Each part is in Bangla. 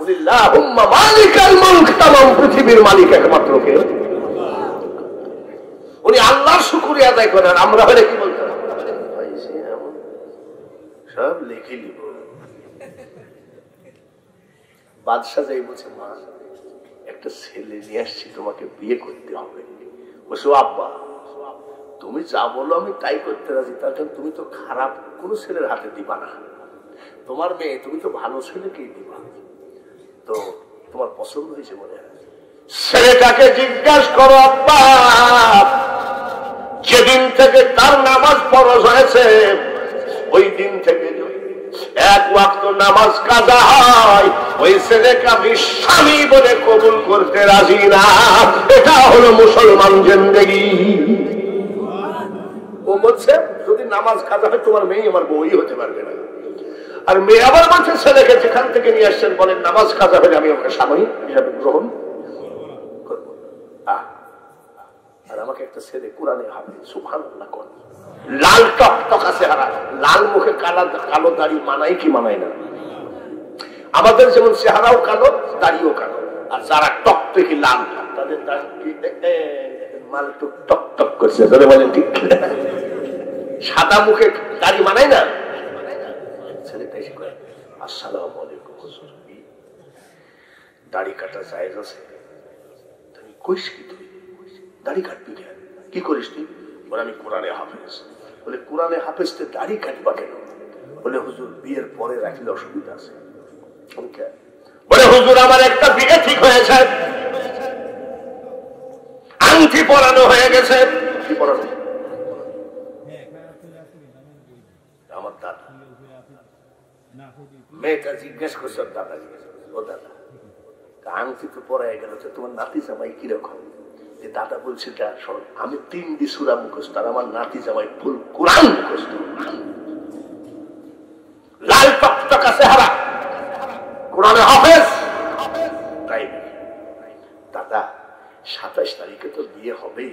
আল্লাহুম্মা মালিকাল মুলক, তামাম পৃথিবীর মালিক একমাত্র কে? উনি আল্লাহর শুকরিয়া আদায় করেন। আমরা হলে কি বলতাম? সব লিখে নিব। বাদশাহ যাই বলছে, মা একটা ছেলে নিয়ে আসছি, তোমাকে বিয়ে করতে হবে। বলছো আব্বা তুমি যা বলো আমি তাই করতে রাজি, তার কারণ তুমি তো খারাপ কোনো ছেলের হাতে দিবা না, তোমার মেয়ে, তুমি তো ভালো ছেলেকেই দিবা, তো তোমার পছন্দ হয়েছে মনে হয়। ছেলেটাকে জিজ্ঞাসা করো আব্বা, যেদিন থেকে তার নামাজ ফরজ হয়েছে ওই দিন থেকে এক ওয়াক্ত নামাজ কাজা হয়, ওই ছেলেকে আমি স্বামী বলে কবুল করতে রাজি না। এটা হলো মুসলমান জিন্দেগি। ও বলছে যদি নামাজ কাজা হয় তোমার মেয়ে আমার বউই হতে পারবে না। আর মেয়ে আবার বলছে ছেলেকে যেখান থেকে নিয়ে আসছেন বলেন নামাজ কাজা হলে আমি ওকে স্বামী হিসাবে গ্রহণ করবো। আর আমাকে একটা ছেলে কোরআনে হাফেজ, সুবহানাল্লাহ কোন লাল টকটকা চেহারা, লাল মুখে কালো দাড়ি মানাই কি মানায় না? আমাদের যেমন চেহারাও কালো, দাড়িও কালো, আর যারা টকটকি লাল তাদের মাল টক টক করছে, বলেন ঠিক? সাদা মুখে দাড়ি মানায় না। ছেলেটা এসে করে আসসালামু আলাইকুম হুজুর, দাড়ি কাটা জায়েজ আছে? তুমি কইস কি, তুই দাড়ি কাটবি কেন, কি করিস তুই? বলে আমি কোরআনে হাফেজ। বলে কোরআনে হাফেজতে দাড়ি কাটবা কেন? বলে হুজুর বিয়ের পরে রাখলে অসুবিধা আছে। বলে হুজুর আমার একটা বিয়ে ঠিক হয়েছে, আংটি পরানো হয়ে গেছে। কি পরানো? আমার দাদা। মেয়েটা জিজ্ঞেস করছে দাদা, ও দাদা আংটি তো পরাই গেল, তোমার নাতি জামাই কিরকম? দাদা বলছে আমি 3 সূরা মুখস্থ, আর আমার নাতি জামাই ফুল কোরআন মুখস্থ, লাল টকটকা চেহারা, কোরআনে হাফেজ। তাই দাদা 27 তারিখে তো বিয়ে হবে,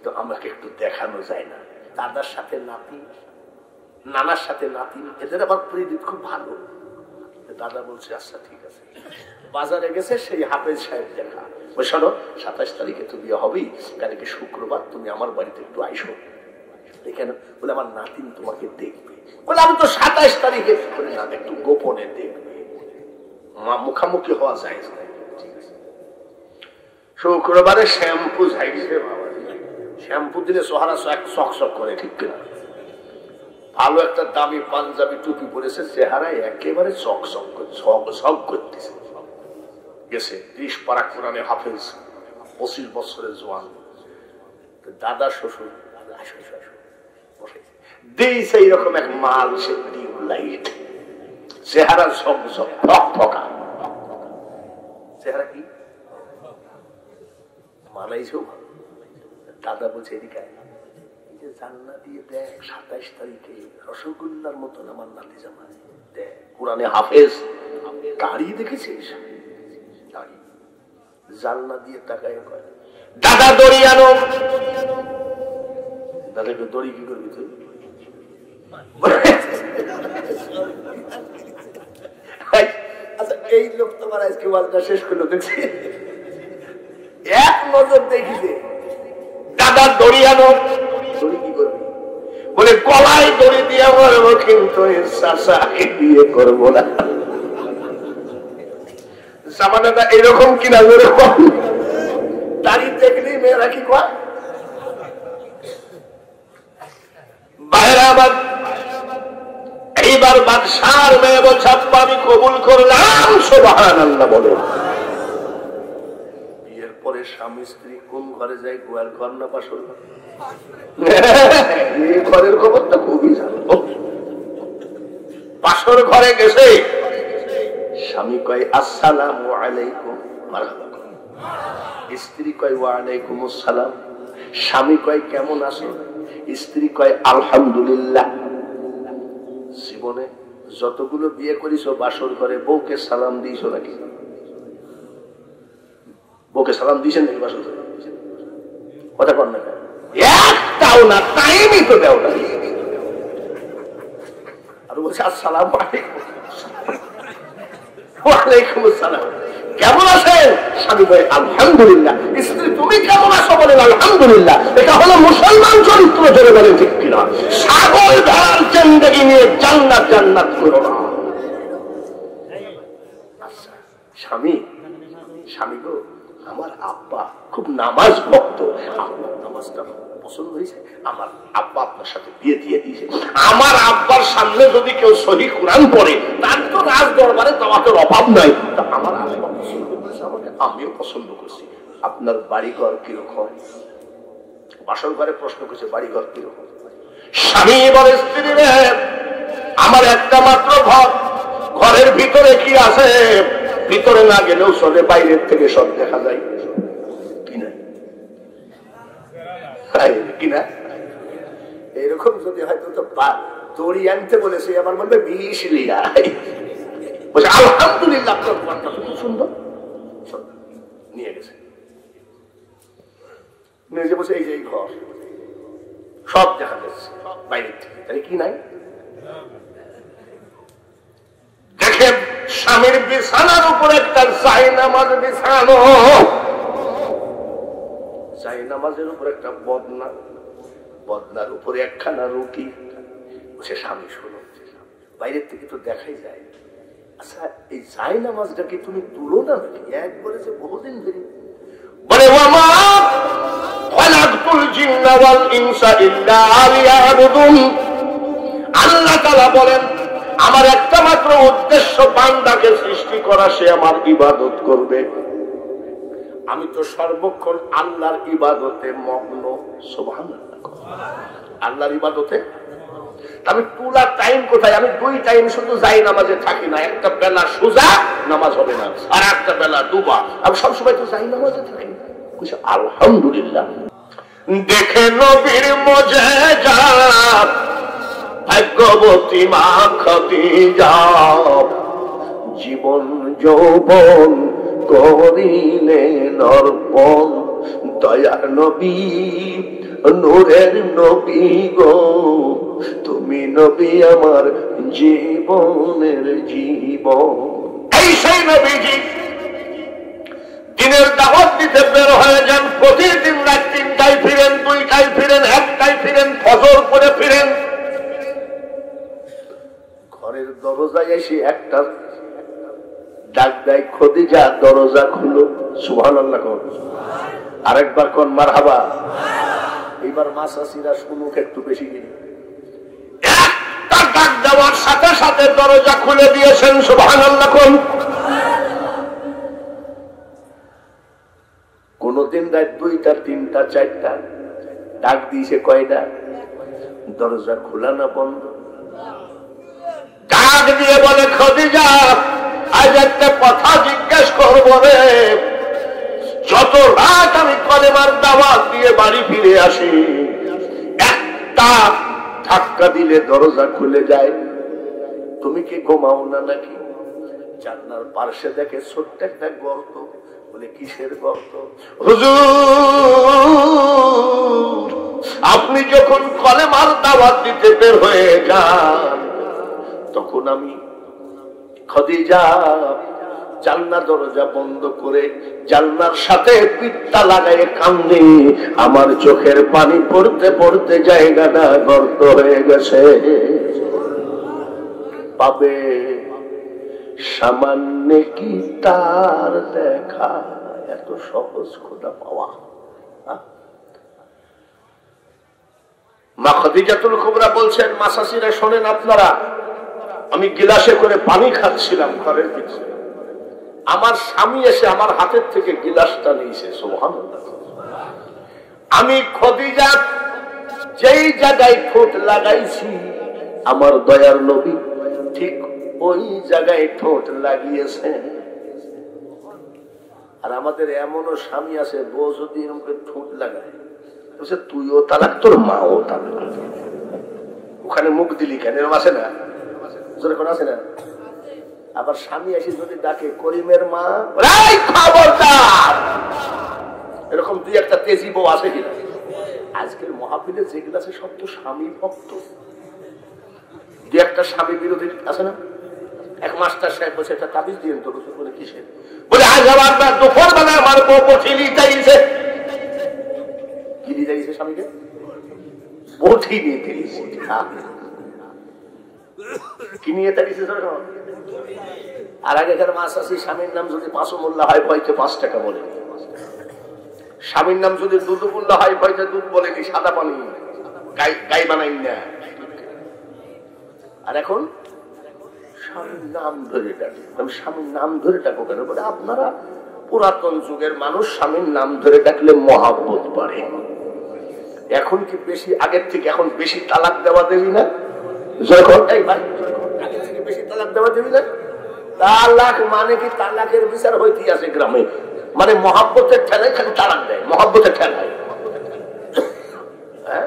তো আমাকে একটু দেখানো যায় না? দাদার সাথে নাতি, নানার সাথে নাতি, এদের আবার প্রেরিত খুব ভালো। দাদা বলছে আচ্ছা ঠিক আছে। বাজারে গেছে সেই হাফেজ সাহেব দেখা, শোনো 27 তারিখে তো বিয়ে হবেই, কালকে শুক্রবার তুমি আমার বাড়িতে একটু আইসো। কেন? বলে আমার নাতিন তোমাকে দেখবে। বলে আমি তো 27 তারিখে। বলে না, একটু গোপনে দেখবে, মুখামুখি হওয়া যায় না। ঠিক আছে। শুক্রবারে শ্যাম্পু ঝাইছে, বাবা শ্যাম্পু দিলে সোহারা চক চক করে, ঠিক কিনা? ভালো একটা দামি পাঞ্জাবি টুপি পরেছে, চেহারায় একেবারে চক চক করতেছে। গেছে 30 পারা কোরআনে হাফেজ, 25 বছরের জোয়ান। দাদা শ্বশুর দিয়েছে এইরকম এক মাল, সে টিউবলাইট, চেহারা ঝকঝক ফকা, চেহারা কি মানাইছে। দাদা বলছে এদিকে জান্না দিয়ে দেখ 27 তারিখে রসগোল্লার মতন আমার নাতি জামাই, দেখ কোরআনে হাফেজ, গাড়ি দেখেছিস? জানলা দিয়ে তাকায় কয় দাদা দড়ি আনো। দাদাকে দড়ি কি করবি তুই? আচ্ছা এই লোক তোমার আজকে ওয়াজটা শেষ করলো দেখছি, এক নজর দেখি যে দাদা দড়ি আনো। দড়ি কি করবি? বলে গলায় দড়ি দিয়ে মারবো, কিন্তু চাচাকে বিয়ে করবো না। জামানাটা এরকম কিনা ধরে দাড়ি দেখলেই মেয়েরা কি কয়? বাইরে আবার এইবার বাদশার মেয়ে বলছে আব্বা আমি কবুল করলাম, সুবহানাল্লাহ বলে। বিয়ের পরে স্বামী স্ত্রী কোন ঘরে যায়? গোয়াল ঘর না বাসর ঘর? এই ঘরের খবর তো খুবই জানবো। বাসর ঘরে গেছে, স্বামী কয় আসসালামু আলাইকুম, স্ত্রী কয় ওয়ালাইকুম আসসালাম। স্বামী কয় কেমন আছো? স্ত্রী কয় আলহামদুলিল্লাহ। জীবনে যতগুলো বিয়ে করিস বাসর ঘরে বউকে সালাম দিয়েছ নাকি? বউকে সালাম দিয়েছেন নাকি বাসর ঘরে? কথা কর না, একটাও না, টাইমই তো দেও না। আর বলছে আসসালামু আলাইকুম। ওয়ালাইকুম আসসালাম, কেমন আছেন? স্বামী বলে আলহামদুলিল্লাহ। স্ত্রী তুমি কেমন আছো? বলেন আলহামদুলিল্লাহ। এটা হলো মুসলমান চরিত্র, জোরে বলেন ঠিক কিনা? ছাগল ভেড়ার জিন্দেগি নিয়ে জান্নাত জান্নাত করো না। আচ্ছা, স্বামী স্বামী গো, আমার আব্বা খুব নামাজ ভক্ত, আপনার নামাজটা পছন্দ হয়েছে, আমার আব্বা আপনার সাথে বিয়ে দিয়ে দিয়েছে। আমার আব্বার সামনে যদি কেউ সহি কোরআন পড়ে, তার তো রাজ দরবারে দাওয়াতের অভাব নাই। তা আমার আব্বা পছন্দ করেছে আমাকে, আমিও পছন্দ করছি। আপনার বাড়িঘর কিরকম? বাসন ঘরে প্রশ্ন করছে, বাড়িঘর কিরকম? স্বামী বলে স্ত্রী রে, আমার একটা মাত্র ঘর, ঘরের ভিতরে কি আছে? ভিতরে না গেলেও চলে, বাইরের থেকে সব দেখা যায়। কিনা কিনা এরকম যদি হয়তো তো দড়ি আনতে বলেছে, আমার বলবে 20 লিয়া। বলছে আলহামদুলিল্লাহ, আপনার ঘরটা খুব সুন্দর। নিয়ে গেছে, নিয়ে বলছে এই যে এই ঘর, সব দেখা যাচ্ছে বাইরের থেকে। তাহলে কি নাই? দেখেন, স্বামীর বিছানার উপর একটা জায়নামাজ বিছানো, জায়নামাজের উপর একটা বদনা, বদনার উপরে একখানা রুটি। সে স্বামী শোনো, বাইরের থেকে তো দেখাই যায়। আচ্ছা, এই জায়নামাজটা কি তুমি তুলো না নাকি? একবারে যে বহুদিন ধরে বলে ওয়ামা খালাকতুল জিন্না ওয়াল ইনসা ইল্লা লিয়াবুদুন। আল্লাহ তাআলা বলেন, আমার একটা মাত্র উদ্দেশ্য বান্দাকে সৃষ্টি করা, সে আমার ইবাদত করবে। আমি তো সর্বক্ষণ আল্লাহর ইবাদতে মগ্ন। সুবহানাল্লাহ, আল্লাহর ইবাদতে। আমি তুলা টাইম কোথায়? আমি 2 টাইম শুধু যাই নামাজে থাকি না। একটা বেলা সোজা নামাজ হবে না, আর একটা বেলা ডুবা। আমি সবসময় তো যাই নামাজে থাকি। আলহামদুলিল্লাহ। দেখে নবীর মুজিজা, ভাগ্যবতী মা খাদিজা, জীবন যৌবন করিলেন অর্পণ। দয়ার নবী, নূরের নবী গো, তুমি নবী আমার জীবনের জীবন। এই সেই নবীজি দিনের দাওয়াত দিতে বের হয়ে যান। প্রতিদিন রাত 3টায় ফিরেন, 2টায় ফিরেন, 1টায় ফিরেন, ফজর করে ফিরেন। ঘরের দরজায় এসে একটা ডাক দেয়, খদিজা দরজা খুলো। সুবহানাল্লাহ কোন? আরেকবার কোন মারহাবা। এবার মাসাসিরা শুনুক একটু বেশি কিনে। একটা ডাক দেওয়ার সাথে সাথে দরজা খুলে দিয়েছেন। সুবহানাল্লাহ কোন? কোনদিন রাত 2টা, 3টা, 4টা ডাক দিয়েছে, কয়টা? দরজা খোলা না বন্ধ? ডাক দিয়ে বলে, খদিজা আজ একটা কথা জিজ্ঞেস করবো রে। যত রাত আমি কলেমার দাওয়াত দিয়ে বাড়ি ফিরে আসি, একটা ধাক্কা দিলে দরজা খুলে যায়। তুমি কি ঘুমাও না নাকি? জানলার পার্শ্বে দেখে ছোট্ট একটা গর্ত। বলে কিসের গর্ত? হুজুর, আপনি যখন কলেমার দাওয়াত দিতে বের হয়ে যান, তখন আমি খদিজা জানলা দরজা বন্ধ করে জানলার সাথে পিঠটা লাগায় কান্দে। আমার চোখের পানি পড়তে পড়তে জায়গাটা গর্ত হয়ে গেছে। পাবে সামান্য কি তার দেখা? এত সহজ খোদা পাওয়া? মা খাদিজাতুল কুবরা বলছেন, মাসাসিরা শোনেন আপনারা, আমি গিলাসে করে পানি খাচ্ছিলাম ঘরের ভিতরে। আমার স্বামী এসে আমার হাতের থেকে গিলাসটা নিয়েছে। সুবহানাল্লাহ। আমি খদিজা যেই জায়গায় ঠোঁট লাগাইছি, আমার দয়ার নবী ঠিক ওই জায়গায় ঠোঁট লাগিয়েছে। আর আমাদের এমনও স্বামী আছে, বউ যদি এরকম ঠোঁট লাগায়, তুইও তালাক, তোর মাও তালাক। ওখানে মুখ দিলি কেন? এরকম আছে না? আছে না? আবার স্বামী এসে যদি ডাকে, করিমের মা, খবরদার। এরকম 2-1টা তেজি বউ আছে কিনা? আজকের মাহফিলে যেগুলো আছে সব তো স্বামী ভক্ত। 2-1টা স্বামী বিরোধী আছে না? এক মাস্টার সাহেব বসে একটা তাবিজ দিয়েন তো হুজুর। বলে কিসের? বলে আজ আমার দুপুর বেলা আমার বটি লিটাইছে। কি লিটাইছে স্বামীকে? বটি নিয়ে দিয়েছে। কি নিয়ে তাড়িয়েছে? আর আগেকার মাছ আছে, স্বামীর নাম যদি 5 মোল্লা হয় ভয়তে 5 টাকা বলে, স্বামীর নাম যদি দুধ মোল্লা হয় ভয়তে দুধ বলেনি, সাদা পানি গাই বানাই না। আর এখন স্বামীর নাম ধরে ডাকে। আমি স্বামীর নাম ধরে ডাকো কেন? বলে আপনারা পুরাতন যুগের মানুষ, স্বামীর নাম ধরে ডাকলে মহাব্বত বাড়ে। এখন কি বেশি আগের থেকে এখন বেশি তালাক দেওয়া দেবি না? যখন এই ভাই আগের থেকে বেশি তালাক দেওয়া দেবি না? তালাক মানে কি তালাকের বিচার হইতে আছে গ্রামে? মানে মহাব্বতের ঠেলায় খালি তালাক দেয়, মহাব্বতের ঠেলায়। হ্যাঁ,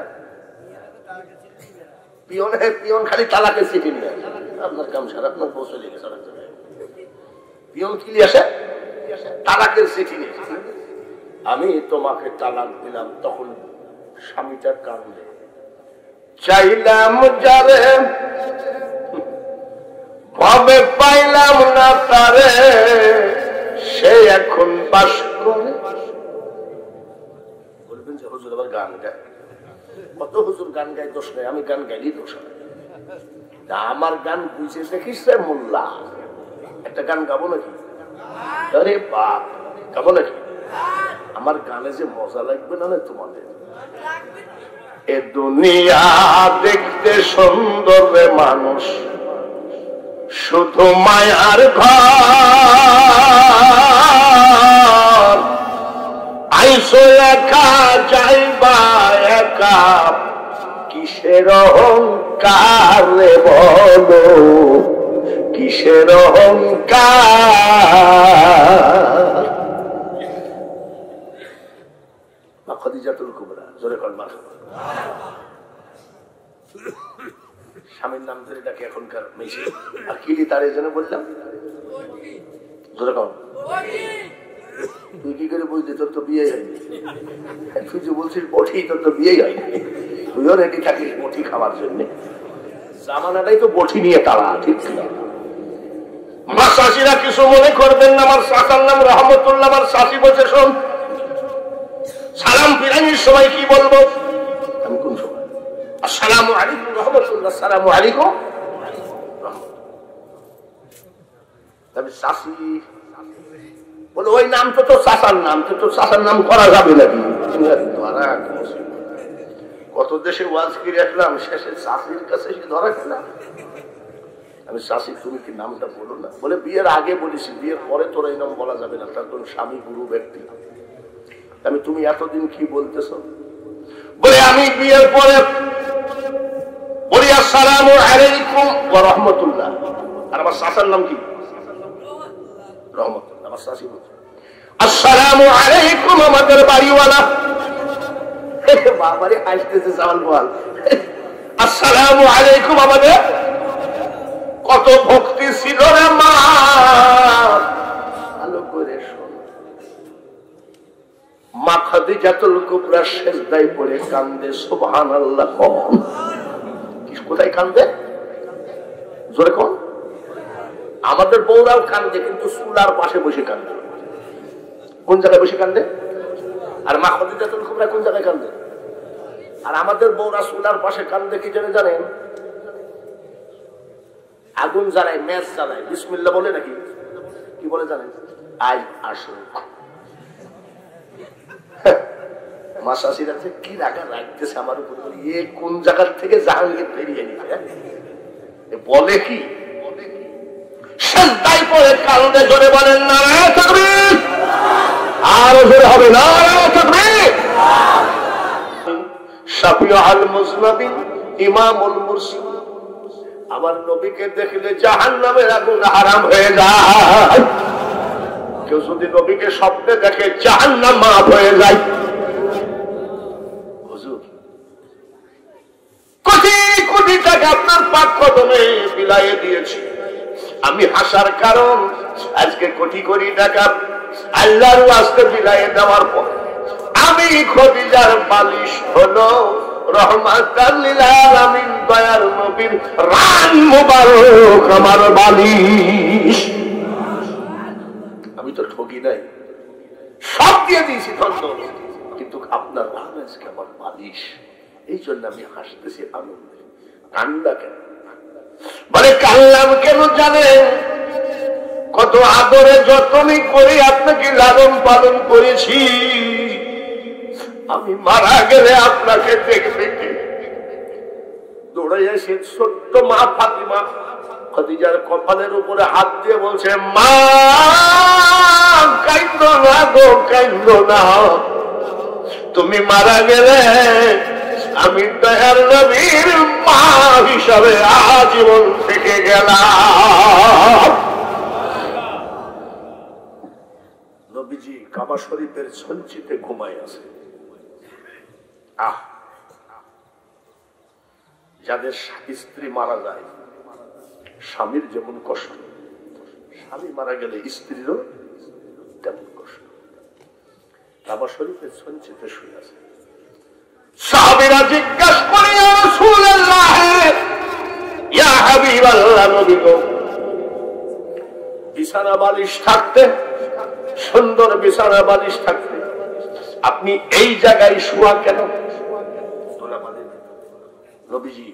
পিয়ন খালি তালাকের চিঠি নিয়ে আপনার কাম সারা, আপনার পৌঁছে লেগে পিয়ন কি আসে? তালাকের চিঠি নিয়ে। আমি তোমাকে তালাক দিলাম, তখন স্বামীটা কান্দে, চাইলাম যারে ভাবে পাইলাম না তারে, সে এখন বাস করে। বলবেন যে হুজুর আবার গান গায়। কত হুজুর গান গায়, দোষ নেই, আমি গান গাইলেই দোষ। আমার গান বুঝে দেখিস মোল্লা, একটা গান গাবো নাকি? আরে বাপ, গাবো নাকি? আমার গানে যে মজা লাগবে না তোমাদের। এ দুনিয়া দেখতে সুন্দর রে মানুষ, শুধু মায়ার ঘর। আইসো একা যাইবা একা, কিসের অহংকার রে বলো, কিসের অহংকার। খাদিজাতুল কুবরা, জোরে কর মারহাবা। স্বামীর নাম ধরে ডাকে এখনকার মেশে। আর কিলি তার জন্য বললাম, জোরে কর। তুই কি করে বুঝলি? তোর তো বিয়ে হয়নি। তুই যে বলছিস বটি, তোর তো বিয়ে হয়নি। তুইও রেডি থাকিস বটি খাওয়ার জন্য। জামানাটাই তো বটি নিয়ে তারা, ঠিক না? আমার শাশিরা কিছু মনে করবেন না, আমার শাসার নাম রহমতুল্লাহ। আমার শাশি বলছে শোন, সালাম ফিরানির সময় কি বলবো? আমি কোন সময়? আসসালামু আলাইকুম রহমতুল্লাহ, আসসালামু আলাইকুম। তবে শাশি বলে ওই নাম তো তোর শাসার নাম, তো তোর শাসার নাম করা যাবে নাকি? কত দেশে ওয়াজ করে আসলাম, শেষে শাশির কাছে এসে ধরা খেলাম। আমি শাশি তুমি কি নামটা বলো না? বলে বিয়ের আগে বলেছি, বিয়ের পরে তোর এই নাম বলা যাবে না, তার তোর স্বামী গুরু ব্যক্তি। আমি তুমি এতদিন কি বলতেছ? বলে আমি বিয়ের পরে বলি আসসালামু আলাইকুম ওয়া রাহমাতুল্লাহ। আর আমার শাসার নাম কি? রহমতুল্লাহ। আমার শাশি বলছে আসসালামু আলাইকুম আমাদের বাড়িওয়ালা। বাবারে আসতেছে সামান বল, আসসালামু আলাইকুম আমাদের। কত ভক্তি ছিল রে মা, ভালো করে শোন। মা খাদিজাতুল কুবরা সেজদায় পড়ে কান্দে, সুবহানাল্লাহ। কোথায় কান্দে? জোরে কোন? আমাদের বউরাও কান্দে, কিন্তু চুলার পাশে বসে কান্দে। কোন জায়গায় বসে কান্দে? আর মা খাদিজাতুল কুবরা কোন জায়গায় কান্দে? আর আমাদের বউরা চুলার পাশে কান্দে কি জন্য জানেন? আগুন জ্বালায়, ম্যাচ জ্বালায়, বিসমিল্লাহ বলে নাকি কি বলে জানেন? আজ আসুন। মা শাশিরা কি রাখা রাখতেছে আমার উপর, এ কোন জায়গার থেকে জাহাঙ্গীর বেরিয়ে নিচ্ছে বলে কি? সেজদায় পড়ে কান্দে, জোরে বলেন নারায়ে তাকবীর। আরো জোরে হবে নারায়ে তাকবীর। শাফিউল মুজনাবিন, ইমামুল মুরসিদিন। আমার নবীকে দেখলে জাহান্নামের আগুন হারাম হয়ে যায়। কেউ যদি নবীকে স্বপ্নে দেখে জাহান্নাম মাফ হয়ে যায়। হুজুর কোটি কোটি টাকা আপনার পাক কদমে বিলায়ে দিয়েছি, আমি হাসার কারণ আজকে কোটি কোটি টাকা আল্লাহর ওয়াস্তে বিলায়ে দেওয়ার পর আমি খাদিজার বালিশ হলো রহমাতাল লিল আলামিন দয়ার নবীর রান মুবারক আমার বালিশ। আমি তো ঠকি নাই, সব দিয়ে দিয়েছি ধন্য, কিন্তু আপনার রান আজকে আমার বালিশ। এই জন্য আমি হাসতেছি আনন্দে। কান্না কেন? বলে কান্নাম কেন জানেন? কত আদরে যত্নই করে আপনাকে লালন পালন করেছি। আমি মারা গেলে আপনাকে দেখবে কে? দৌড়ে এসে ছোট্ট মা ফাতিমা খাদিজার কপালের উপরে হাত দিয়ে বলছে, মা কাইন্দো না গো, কাইন্দো না। তুমি মারা গেলে আমি দয়ার নবীর মা হিসাবে আজীবন থেকে গেলাম। নবীজি কাবা শরীফের সঞ্চিতে ঘুমায় আছে। যাদের স্ত্রী মারা যায়, স্বামীর যেমন কষ্ট, স্বামী মারা গেলে স্ত্রীরও তেমন কষ্ট। কাবা শরীফের সঞ্চিতে শুয়ে আছে। সাহাবীরা জিজ্ঞাসা করে, ইয়া রাসূলুল্লাহ, ইয়া হাবিবাল্লাহ, নবী গো, বিছানা বালিশ থাকতে, সুন্দর বিছানা বালিশ থাকতে আপনি এই জায়গায় শোয়া কেন? নবীজি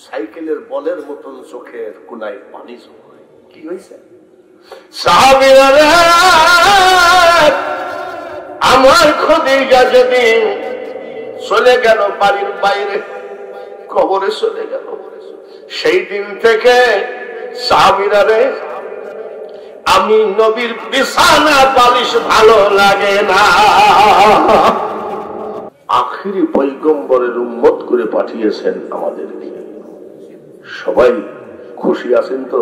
সাইকেলের বলের মতন চোখের কোনায় পানি জমে। কি হয়েছে? সাহাবীরা, আমার খাদিজা যেদিন চলে গেল বাড়ির বাইরে, কবরে চলে গেল, সেই দিন থেকে সাহাবীরা রে, আমি নবীর বিছানা বালিশ ভালো লাগে না। আখিরি পয়গম্বরের উম্মত করে পাঠিয়েছেন আমাদেরকে। সবাই খুশি আছেন তো?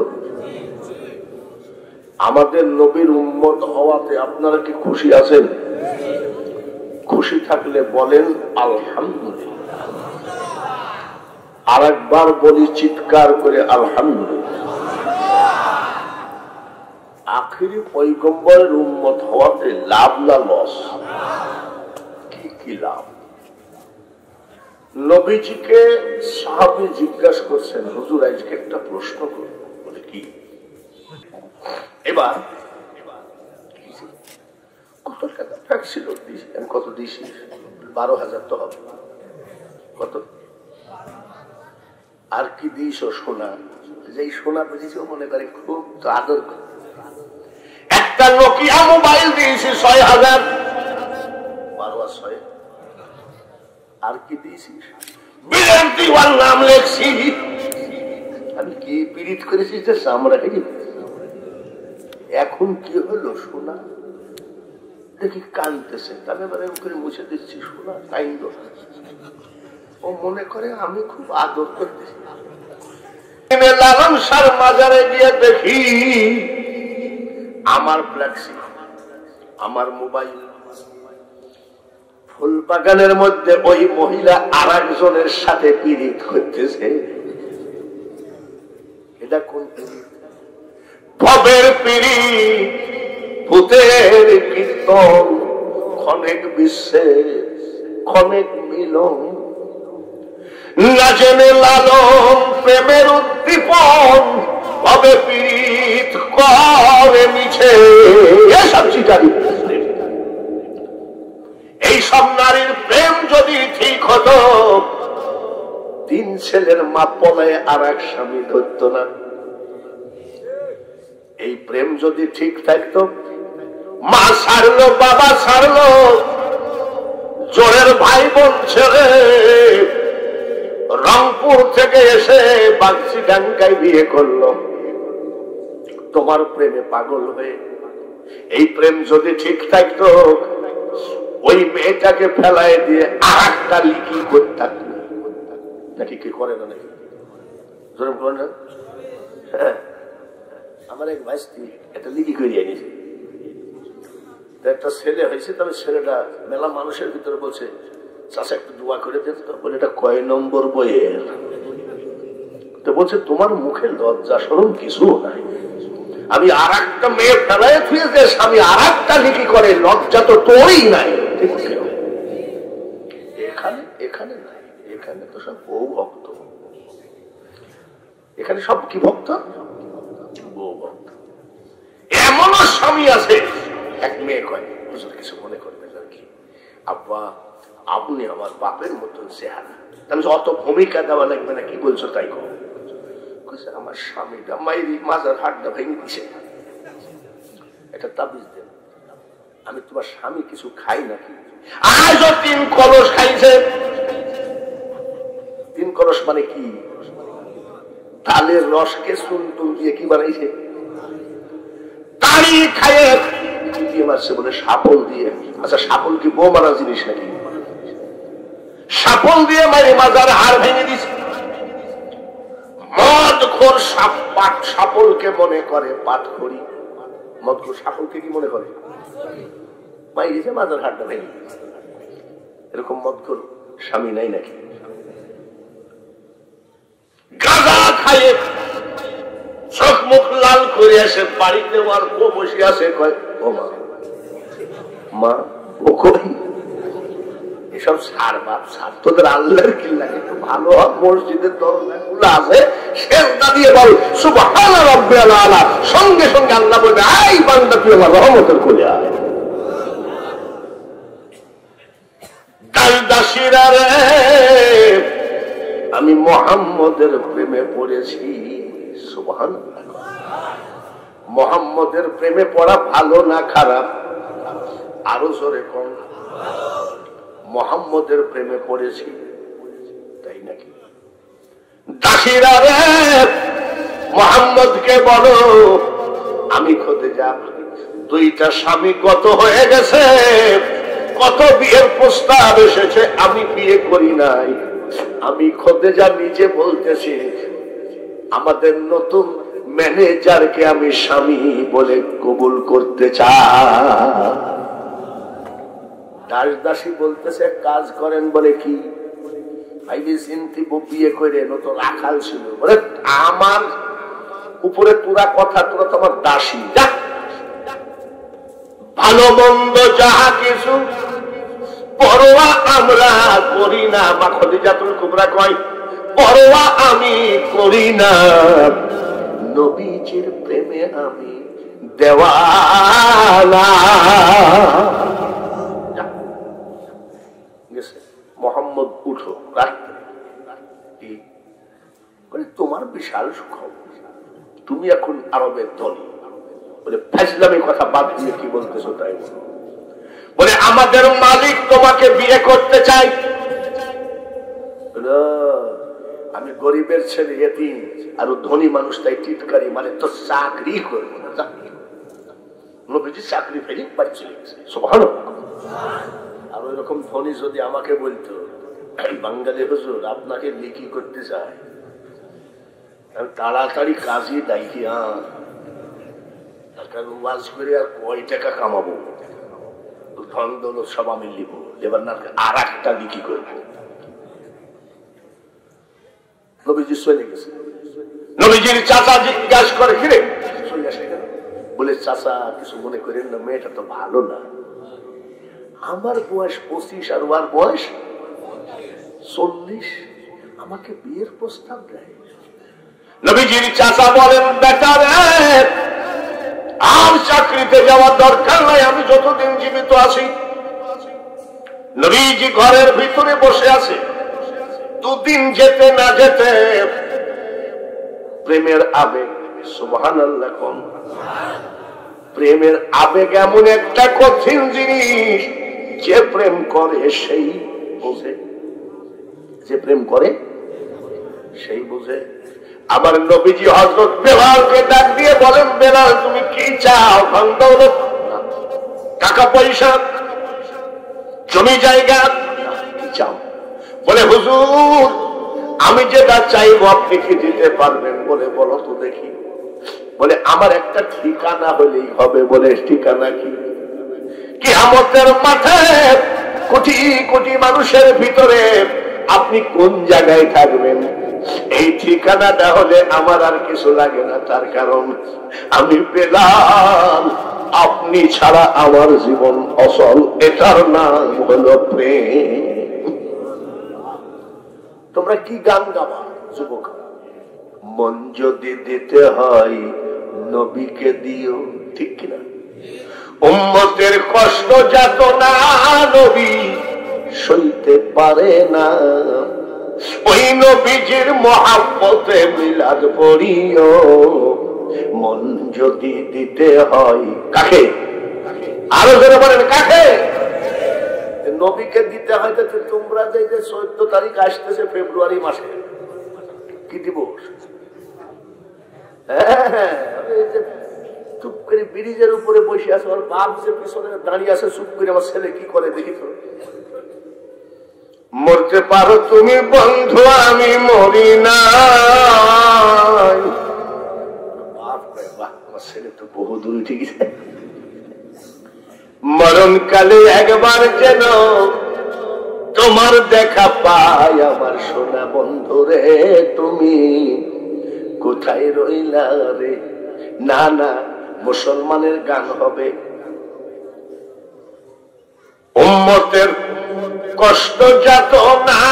আমাদের নবীর উম্মত হওয়াতে আপনারা কি খুশি আছেন? খুশি থাকলে বলেন আলহামদুলিল্লাহ। আরেকবার বলি চিৎকার করে আলহামদুলিল্লাহ। আখিরি পয়গম্বরের উম্মত হওয়াতে লাভ না লস? কি কি লাভ? নবীজিকে সাহাবী জিজ্ঞাসা করছেন, হুজুর আজকে একটা প্রশ্ন করব। বলে কি? এবার কত টাকা ট্যাক্সি লোক দিয়েছি? আমি কত দিয়েছি? 12,000 তো হবে। কত? আর কি দিয়েছ? সোনা। যেই সোনা পেয়েছি মনে করে খুব তো আদর করে। একটা নোকিয়া মোবাইল দিয়েছি 6,000। 12 আর 6। আর কি দিয়েছিস? বীরের দিওয়ার নাম লেখছি। আমি কি পীড়িত করেছি যে চামড়া খেয়ে? এখন কি হলো? সোনা দেখি কানতেছে, তাহলে এবারে করে মুছে দিচ্ছি সোনা কাইন্দ। ও মনে করে আমি খুব আদর করতেছি। লালন সার মাজারে গিয়ে দেখি আমার ফ্ল্যাক্সি, আমার মোবাইল, ফুল বাগানের মধ্যে ওই মহিলা আর একজনের সাথে পীড়িত করতেছে। এটা কোন পীড়িত? ভবের পীড়িত, ভূতের কীর্তন, ক্ষণেক বিশ্বের ক্ষণেক মিলন, না জেনে লালন প্রেমের উদ্দীপন, ভবে পীড়িত করে মিছে। এসব চিটারি। এইসব নারীর প্রেম যদি ঠিক হতো, 3 ছেলের মা পলায় আর এক স্বামী ধরত না। এই প্রেম যদি ঠিক থাকতো, মা ছাড়লো, বাবা ছাড়লো, জোরের ভাই বোন ছেড়ে রংপুর থেকে এসে বাগচিডাঙ্গায় বিয়ে করলো তোমার প্রেমে পাগল হয়ে। এই প্রেম যদি ঠিক থাকতো, ওই মেয়েটাকে ফেলায় দিয়ে আর একটা লিকি করতাম নাকি? কি করে না নাকি? হ্যাঁ, আমার এক ভাইস্তি একটা লিকি করে এনেছে। একটা ছেলে হয়েছে, তবে ছেলেটা মেলা মানুষের ভিতরে বলছে, চাষা একটু দোয়া করে দেন তো। বলে এটা কয় নম্বর বইয়ের? তো বলছে তোমার মুখে লজ্জা শরম কিছু নাই। আমি আর একটা মেয়ে ফেলায় থুয়ে যে স্বামী আর একটা লিকি করে, লজ্জা তো তোরই নাই। এখানে এখানে এখানে সব কি ভক্ত? বউ ভক্ত। এমনও স্বামী আছে, এক মেয়ে কয়, হুজুর কিছু মনে করবেন আর কি, আব্বা আপনি আমার বাপের মতন চেহারা। আমি অত ভূমিকা দেওয়া লাগবে না, কি বলছো তাই কো। আমার স্বামীটা মাইরি মাজার হাটটা ভেঙে দিছে, এটা তাবিজ দেন। আমি তোমার স্বামী কিছু খাই নাকি? আজও 3 কলস খাইছে। 3 কলস মানে কি? তালের রসকে সুন্দর দিয়ে কি বানাইছে? তাড়ি খায়ে দিয়ে মারছে বলে সাপল দিয়ে। আচ্ছা সাপল কি বউ মারা জিনিস নাকি? সাপল দিয়ে মারে মাজার হাড় ভেঙে দিছে। মদখোর সাপলকে মনে করে পাটখড়ি। মদখোর সাপলকে কি মনে করে? মাই গেছে মাজার হাড়টা ভেঙে। এরকম মদখোর স্বামী নাই নাকি? গাঁজা খাইয়ে চোখ মুখ লাল করে আসে বাড়িতে, আর ও বসে আছে কয়, ও মা মা ও কই? এসব সার বাপ সার, তোদের আল্লাহর কি লাগে? একটু ভালো মসজিদের দরজাগুলো আছে, সেজদা দিয়ে বল সুবহান রাব্বিয়াল আলা, সঙ্গে সঙ্গে আল্লাহ বলবে, এই বান্দা তুই আমার রহমতের কোলে আয়। দাসীরা রে, আমি মুহাম্মদের প্রেমে পড়েছি। সুবহানাল্লাহ। মুহাম্মদের প্রেমে পড়া ভালো না খারাপ? আরো জোরে কোন? মুহাম্মদের প্রেমে পড়েছি, তাই নাকি? দাসীরা রে, মুহাম্মদকে বলো আমি খোদেজা, 2টা স্বামী কত হয়ে গেছে, কত বিয়ের প্রস্তাব এসেছে, আমি বিয়ে করি নাই। আমি খোদেজা নিজে বলতেছি, আমাদের নতুন ম্যানেজারকে আমি স্বামী বলে কবুল করতে চাই। দাসী বলতেছে কাজ করেন বলে কি? বিয়ে করে নতুন রাখাল ছিল বলে, আমার উপরে তোরা কথা, তোরা তো আমার দাসী। যা ভালো মন্দ যাহা কিছু পরোয়া আমরা করি না। মা খদিজাতুল কুবরা কয়, পরোয়া আমি করি না, নবীজির প্রেমে আমি দেওয়ানা। মোহাম্মদ উঠো, রাত্রে তোমার বিশাল সুখবর, তুমি এখন আরবের ধনী। বলে ফাজলামি কথা বাদ দিয়ে কি বলতেছো তাই বলো। বলে আমাদের মালিক তোমাকে বিয়ে করতে চাই। আমি গরিবের ছেলে, এতিম, আর ধনী মানুষ, তাই টিটকারি মানে তো চাকরি করবো না। নবীজি চাকরি ফেলি বাড়ি চলে গেছে। সুবহানাল্লাহ। আর ওই রকম ধনী যদি আমাকে বলতো, বাঙালি হুজুর আপনাকে লিখি করতে চাই, আমি তাড়াতাড়ি কাজে ডাইকি, ওয়াজ করে আর কয় টাকা কামাবো, ধন দৌলত সব আমি লিখবো, এবার না আর একটা লিখি করবো। নবীজি চলে গেছে। নবীজির চাচা জিজ্ঞাসা করে, কিরে চলে আসে কেন? বলে চাচা কিছু মনে করেন না, মেয়েটা তো ভালো না। আমার বয়স 25 আর ওর বয়স 40, আমাকে বিয়ের প্রস্তাব দেয়। নবীজির চাচা বলেন, বেটা রে, আর চাকরিতে যাওয়ার দরকার নাই, আমি যতদিন জীবিত আছি। নবীজি ঘরের ভিতরে বসে আছে। 2 দিন যেতে না যেতে প্রেমের আবেগ, সুবহানাল্লাহ কোন? প্রেমের আবেগ এমন একটা কঠিন জিনিস, যে প্রেম করে সেই বোঝে, যে প্রেম করে সেই বোঝে। আমার নবীজি হযরত বেলালকে ডাক দিয়ে বলেন, বেলাল তুমি কি চাও? ধন দৌলত, টাকা পয়সা, জমি জায়গা, কি চাও? বলে হুজুর আমি যেটা চাইবো আপনি কি দিতে পারবেন? বলে বলো তো দেখি। বলে আমার একটা ঠিকানা হলেই হবে। বলে ঠিকানা কি? কিয়ামতের মাঠে কোটি কোটি মানুষের ভিতরে আপনি কোন জায়গায় থাকবেন, এই ঠিকানাটা হলে আমার আর কিছু লাগে না। তার কারণ আমি বেলাল, আপনি ছাড়া আমার জীবন অচল। এটার নাম হলো প্রেম। তোমরা কি গান গাবা যুবক? মন যদি দিতে হয় নবীকে দিও, ঠিক কিনা? উম্মতের কষ্ট যাতনা নবী সইতে পারে না, ওই নবীজির মহাব্বতে মিলাদ পড়িও। মন যদি দিতে হয় কাকে? আরো জোরে বলেন কাকে? নবীকে দিতে হয়। তো তোমরা যে 14 তারিখ আসতেছে ফেব্রুয়ারি মাসে, কি দিবস? হ্যাঁ, চুপ করে ব্রিজের উপরে বসে আছে, ওর বাপ যে পিছনে দাঁড়িয়ে আছে চুপ করে, আমার ছেলে কি করে দেখি তো। মরতে পারো তুমি বন্ধু, আমি মরি না। বাপ বাহ, আমার ছেলে তো বহু দূর উঠে গেছে। মরণকালে একবার যেন তোমার দেখা পাই আমার সোনা বন্ধু রে, তুমি কোথায় রইলা রে? না না, মুসলমানের গান হবে। উম্মতের কষ্ট যত না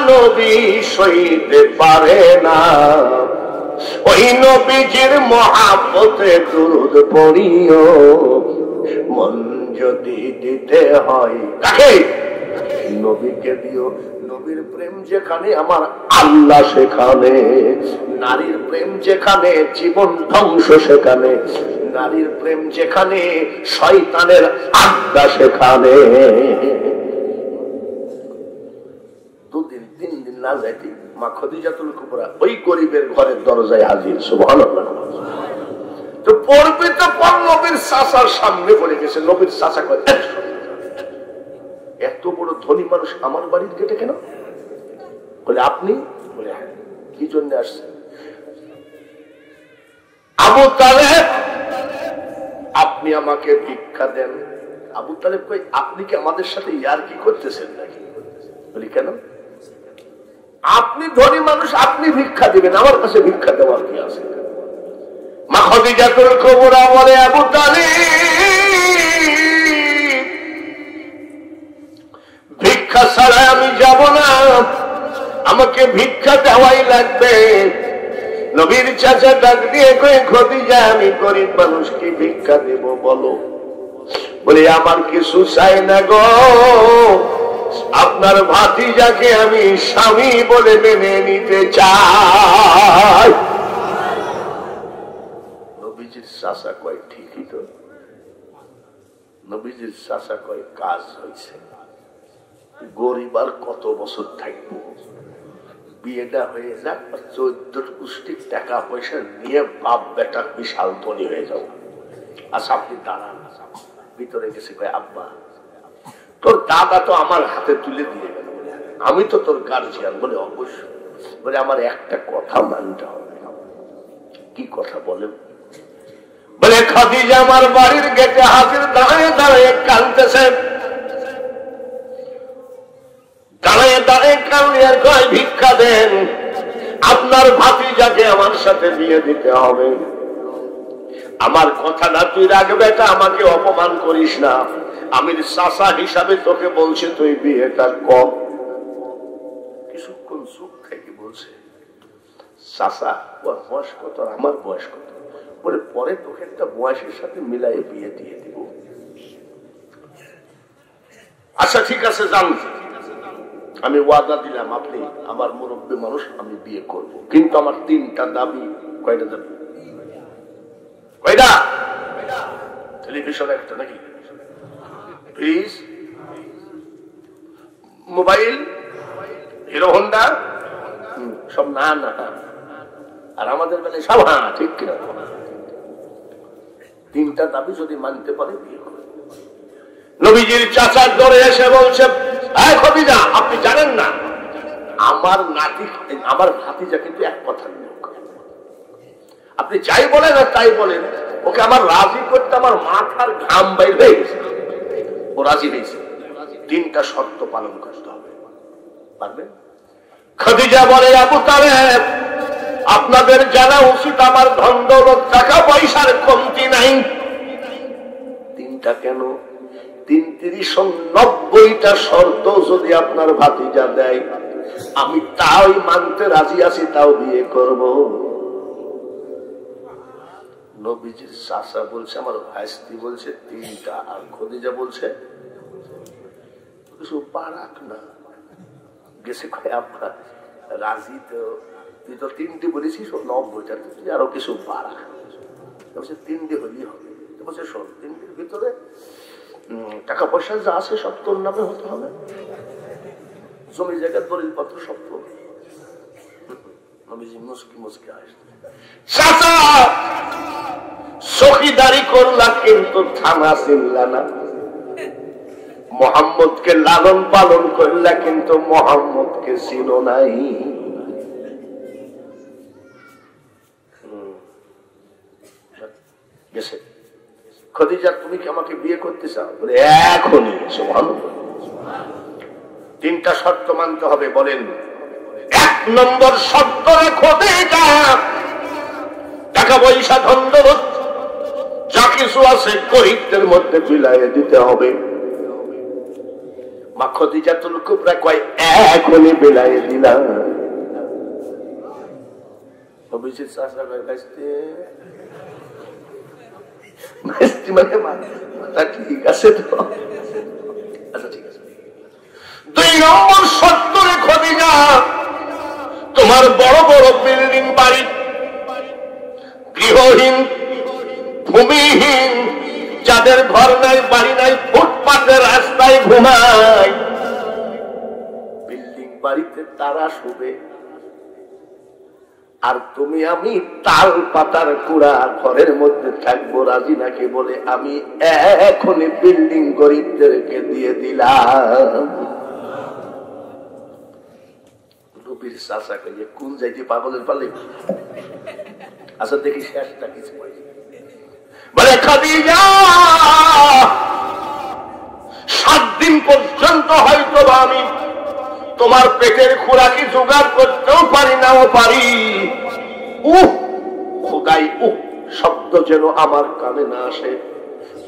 নবী সইতে পারে না, ওই নবীজির মহাব্বতে দুরূদ পড়িও। মন যদি দিতে হয় কাকে? নবীকে দিও। নবীর প্রেম যেখানে আমার আল্লাহ সেখানে, নারীর প্রেম যেখানে জীবন ধ্বংস সেখানে, নারীর প্রেম যেখানে শয়তানের আড্ডা সেখানে। 2 দিন 3 দিন না যাইতে মা খাদিজাতুল কুবরা ওই গরিবের ঘরের দরজায় হাজির। সুবহানাল্লাহ। তো পড়বে তো নবীর চাচার সামনে পড়ে গেছে। নবীর চাচা কয়, এত বড় ধনী মানুষ আমার বাড়ির গেটে কেন? বলে আপনি? বলে হ্যাঁ। কি জন্য আসছেন? আবু তালেব, আপনি আমাকে ভিক্ষা দেন। আবু তালেব কই, আপনি কি আমাদের সাথে ইয়ার কি করতেছেন নাকি? বলি কেন? আপনি ধনী মানুষ, আপনি ভিক্ষা দিবেন, আমার কাছে ভিক্ষা দেওয়ার কি আছে? মা খাদিজাতুল কুবরা বলে, আবু তালেব ভিক্ষা ছাড়া আমি যাব না, আমাকে ভিক্ষা দেওয়াই লাগবে। নবীর চাচা ডাক দিয়ে কয়ে, খাদিজা আমি গরিব মানুষ, কি ভিক্ষা দেব বলো? বলে আমার কিছু চাই না গো, আপনার ভাতিজাকে আমি স্বামী বলে মেনে নিতে চাই। নবীজির চাচা কয়, ঠিকই তো। নবীজির চাচা কয়, কাজ হয়েছে। গরিব আর কত বছর থাকবো, বিয়েটা হয়ে যাক, 14 পুষ্টির টাকা পয়সা নিয়ে বাপ বেটা বিশাল ধনী হয়ে যাও। আচ্ছা আপনি দাঁড়ান। ভিতরে গেছে, কয় আব্বা তোর দাদা তো আমার হাতে তুলে দিয়ে গেল, আমি তো তোর গার্জিয়ান। বলে অবশ্যই। বলে আমার একটা কথা মানতে হবে। কি কথা বলেন? বলে খাদিজা আমার বাড়ির গেটে হাজির, দাঁড়িয়ে দাঁড়িয়ে কাঁদতেছে। দাঁড়িয়ে দাঁড়িয়ে কাঁদলে আর কয়, ভিক্ষা দেন, আপনার ভাতিজাকে আমার সাথে বিয়ে দিতে হবে। আমার কথাটা তুই রাখবে, এটা আমাকে অপমান করিস না। আমি চাচা হিসাবে তোকে বলছি, তুই বিয়েটা কর। কিছুক্ষণ চুপ থেকে বলছে, চাচা ওর বয়স কত, আমার বয়স কত? বলে পরে তোকে একটা বয়সের সাথে মিলাই বিয়ে দিয়ে দিব। আচ্ছা ঠিক আছে, জানছি, আমি ওয়াদা দিলাম, আপনি আমার মুরব্বী মানুষ, আমি বিয়ে করব, কিন্তু আমার 3টা দাবি। কয়টা দাবি? কয়টা? টেলিভিশন একটা নাকি, ফ্রিজ, মোবাইল, হিরো হোন্ডা, সব না না। আর আমাদের বেলায় সব হ্যাঁ, ঠিক কিনা? 3টা দাবি যদি মানতে পারে বিয়ে করে। নবীজির চাচার দরে এসে বলছে, খাদিজা আপনি জানেন না, আমার নাতি, আমার ভাতিজা কিন্তু এক কথা লোক। আপনি যাই বলেন আর তাই বলেন, ওকে আমার রাজি করতে আমার মাথার ঘাম বাইর হয়ে গেছে। ও রাজি হয়েছে, 3টা শর্ত পালন করতে হবে। পারবেন? খাদিজা বলে, আবু তালেব আপনাদের জানা উচিত, আমার ধন দৌলত টাকা পয়সার কমতি নাই। 3টা কেন? 390টা শর্ত যদি আপনার ভাতিজা দেয়, আমি তাই মানতে রাজি আছি, তাও বিয়ে করব। নবীজির চাচা বলছে আমার ভাইস্তি বলছে 3টা, আর খদিজা বলছে কিছু বাড়াক না। গেছে কয় আব্বা রাজি তো, তুই তো 3টে বলেছিস 90টা, তুই আরো কিছু বাড়া। বলছে 3টে হলেই হবে। বলছে শোন 3টের ভিতরে টাকা পয়সা যা আছে সব তোর নামে হতে হবে, জমি জায়গার দলিল পত্র সব তোর। নবীজি মুস্কি মুস্কি আসছে, চাচা চৌকিদারি করলা কিন্তু থানা চিনলা না, মোহাম্মদকে লালন পালন করলা কিন্তু মোহাম্মদকে ছিল নাই। গেছে খদিজা তুমি কি আমাকে বিয়ে করতে চাও? বলে এখনই। সুবহানাল্লাহ। 3টা শর্ত মানতে হবে। বলেন 1 নম্বর শর্ত খদিজা টাকা পয়সা ধন দৌলত যা কিছু আছে গরীবদের মধ্যে বিলায়ে দিতে হবে। মা খদিজাতুল কুবরা কয় এখনই বিলায়ে দিলাম। নবীজির চাচা কয় ভাইস্তে মানে মাথা ঠিক আছে তো? আচ্ছা ঠিক আছে। 2 নম্বর শর্ত খদিজা তোমার বড় বড় বিল্ডিং বাড়ি, গৃহহীন ভূমিহীন যাদের ঘর নাই বাড়ি নাই ফুটপাতের রাস্তায় ঘুমায়, বিল্ডিং বাড়িতে তারা শুবে, আর তুমি আমি তাল পাতার কুড়া ঘরের মধ্যে থাকবো, রাজি নাকি? বলে আমি এখনই বিল্ডিং গরিবদেরকে দিয়ে দিলাম। নবীর চাচা কইয়ে কোন যাইতে পাগলের পালে। আচ্ছা দেখি শেষটা কিছু বলে খাদিজা 7 দিন পর্যন্ত হয়তো আমি তোমার পেটের খোরাকি জোগাড় করতেও পারি নাও পারি। খোদাই শব্দ যেন আমার কানে না আসে।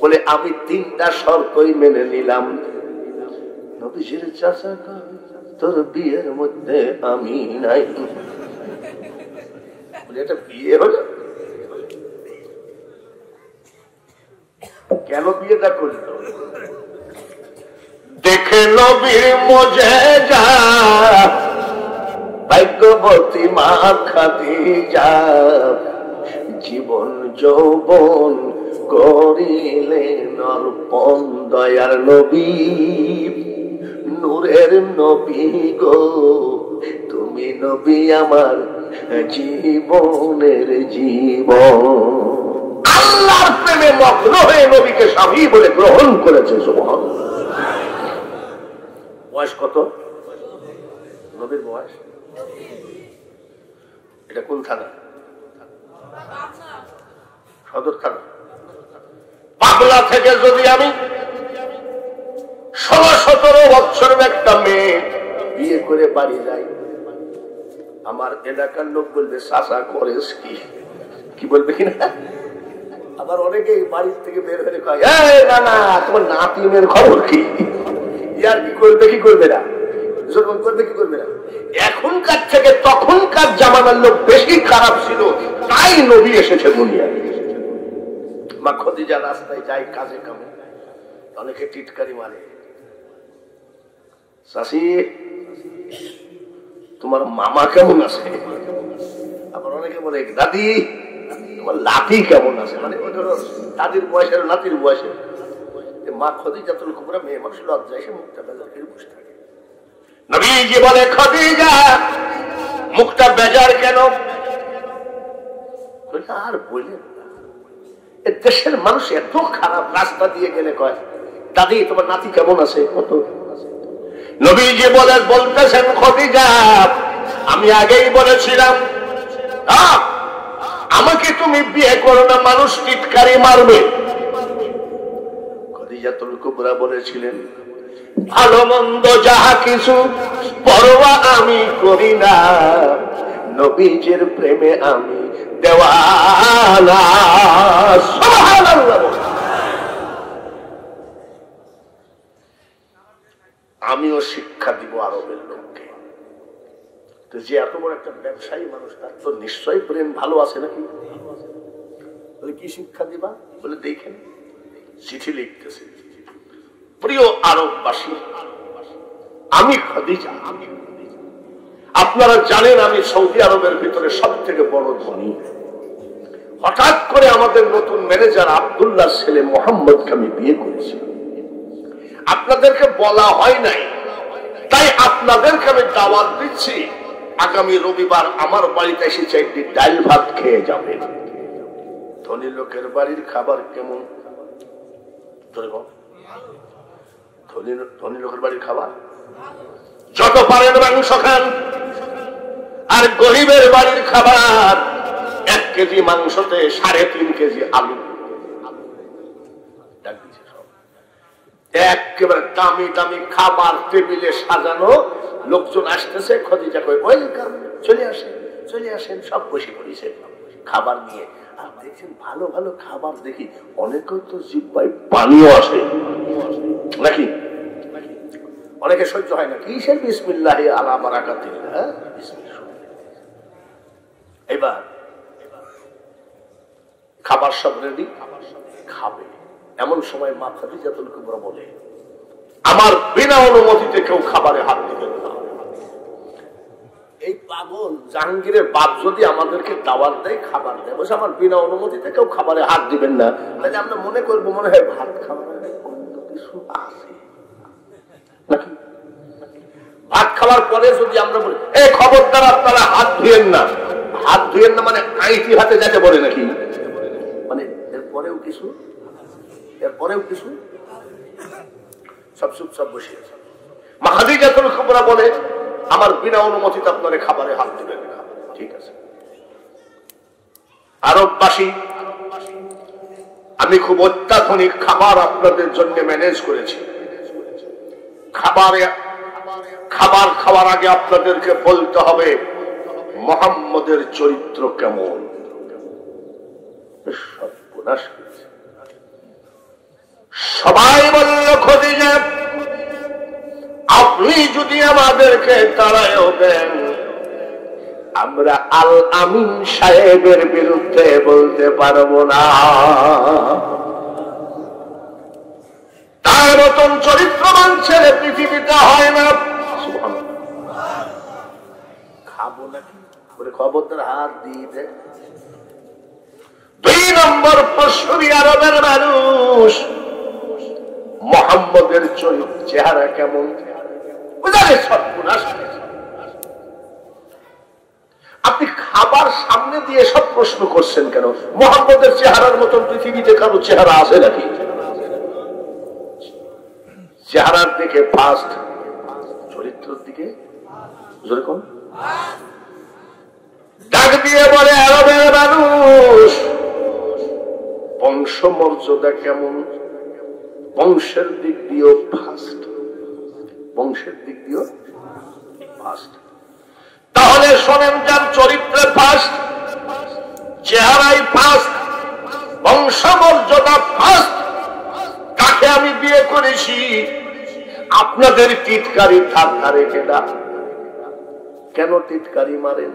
বলে আমি 3টা শর্তই মেনে নিলাম। নবীজির চাচা তোর বিয়ের মধ্যে আমি নাই। বলে এটা বিয়ে হলো? কেন বিয়েটা করলো? দেখে নবীর মুজিজা ভাগ্যবতী মা খাদিজা, জীবন যৌবন করিলেন অর্পণ দয়ার নবী, নূরের নবী গো তুমি নবী আমার জীবনের জীবন। আল্লাহর প্রেমে মগ্ন হয়ে নবীকে স্বামী বলে গ্রহণ করেছে। সুবহানাল্লাহ। বয়স কত নবীর? বয়স এটা কোন থানা? সদর থানা। পাগলা থেকে যদি আমি 16-17 বছরের একটা মেয়ে বিয়ে করে বাড়ি যাই, আমার এলাকার লোক বলবে চাচা করেস কি? কি বলবে কিনা? আবার অনেকে বাড়ির থেকে বের হয়ে কয় না না তোমার নাতিনের খবর কি? ইয়ার কি করবে কি করবে না, করবে কি করবে না। এখনকার থেকে তখনকার জামানার লোক বেশি খারাপ ছিল, তাই নবী এসেছে দুনিয়ায়। মা খদিজা রাস্তায় যায় কাজে কামে, অনেকে টিটকারি মারে, চাষি তোমার মামা কেমন আছে? আবার অনেকে বলে দাদি তোমার লাঠি কেমন আছে? মানে দাদির বয়সের নাতির বয়সের। মা খদিজাতুল কুবরা মেয়ে মানুষ লজ্জায় সে মুখটা বেজার করে বসে থাকে। নবীজি বলে খদিজা মুখটা বেজার কেন? আর বললেন দেশের মানুষ এত খারাপ, রাস্তা দিয়ে গেলে কয় দাদি তোমার নাতি কেমন আছে? কত নবীজি বলতেছেন খদিজা আমি আগেই বলেছিলাম আমাকে তুমি বিয়ে করো না, মানুষ টিটকারি মারবে। খদিজাতুল কুবরা বলেছিলেন ভালো মন্দ যাহা কিছু পরোয়া আমি করি না, নবীজির প্রেমে আমি দেওয়ানা। সুবহানাল্লাহ। আমিও শিক্ষা দিব আরবের লোককে। তো যে এত বড় একটা ব্যবসায়ী মানুষ, তার তো নিশ্চয়ই প্রেম ভালো আছে নাকি? কি শিক্ষা দিবা? বলে দেখেন, চিঠি লিখতেছে, প্রিয় আরববাসী, আমি খাদিজা, আপনারা জানেন আমি সৌদি আরবের ভিতরে সব থেকে বড় ধনী। হঠাৎ করে আমাদের নতুন ম্যানেজার আব্দুল্লাহর ছেলে মোহাম্মদকে আমি বিয়ে করেছি। আপনাদেরকে বলা হয় নাই, তাই আপনাদেরকে আমি দাওয়াত দিচ্ছি, আগামী রবিবার আমার বাড়িতে এসে চাইটি ডাল ভাত খেয়ে যাবেন। ধনী লোকের বাড়ির খাবার কেমন? ধনী লোকের বাড়ির খাবার যত পারেন মাংস খান, আর গরিবের বাড়ির খাবার 1 কেজি মাংসতে 3.5 কেজি আলু। একেবারে দামি দামি খাবার টেবিলে সাজানো, লোকজন আসতেছে, খদিজা কই ওয়েলকাম, চলে আসেন চলে আসেন, সব বসে পড়েছে খাবার নিয়ে। আর দেখছেন ভালো ভালো খাবার দেখি অনেকের তো জিহ্বায় পানিও আসে নাকি, অনেকে সহ্য হয় না, কিসের বিসমিল্লাহি আলা বারাকাতিল্লাহ। এবার খাবার সব রেডি, খাবে। এমন সময় মা খাদিজাতুল কুবরা বলে, আমার বিনা অনুমতিতে কেউ খাবারে হাত দিবেন না। এই পাগল জাহাঙ্গীরের বাপ যদি আমাদেরকে দাওয়াত দেয়, খাবার দেয়, বলছে আমার বিনা অনুমতিতে কেউ খাবারে হাত দিবেন না, তাহলে আমরা মনে করবো মনে হয় ভাত খাবারের অন্য কিছু আছে নাকি। ভাত খাওয়ার পরে যদি আমরা বলি এই খবরদার আপনারা হাত ধুয়েন না, হাত ধুয়েন না মানে আইটি হাতে যেতে বলে নাকি, মানে এরপরেও কিছু সব চুপ সব বসে আছে। মা খাদিজাতুল কুবরা বলে, আমার বিনা অনুমতিতে আপনারা খাবারে হাত দিবেন না। ঠিক আছে। আরববাসী, আমি খুব অত্যাধুনিক খাবার আপনাদের জন্য ম্যানেজ করেছি। খাবার খাওয়ার আগে আপনাদেরকে বলতে হবে মুহাম্মদের চরিত্র কেমন। সর্বনাশ করেছে। সবাই বলল, খদিজা আপনি যদি আমাদেরকে তাড়ায়ও দেন, আমরা আল আমিন সাহেবের বিরুদ্ধে বলতে পারবো না। তার মতন চরিত্রবান ছেলে পৃথিবীতে হয় না। খাবো নাকি বলে খবরদার হাত দিয়ে দেয়। 2 নম্বর প্রশ্ন, আরবের মানুষ মুহাম্মদের চেহারা কেমন? আপনি খাবার সামনে দিয়ে সব প্রশ্ন করছেন কেন? মুহাম্মদের চেহারার মতন পৃথিবীতে কারো চেহারা আছে নাকি? চেহারার দিকে ফার্স্ট, চরিত্রের দিকে যেরকম ডাক দিয়ে বলে, আরবের মানুষ বংশমর্যাদা কেমন? বংশের দিক দিয়েও ফার্স্ট, বংশের দিক দিয়েও ফার্স্ট। তাহলে শোনেন, যার চরিত্রে ফার্স্ট, চেহারাই ফার্স্ট, বংশমর্যাদা ফার্স্ট, কাকে আমি বিয়ে করেছি? আপনাদের টিটকারি ধারে কেডা? কেন টিটকারি মারেন?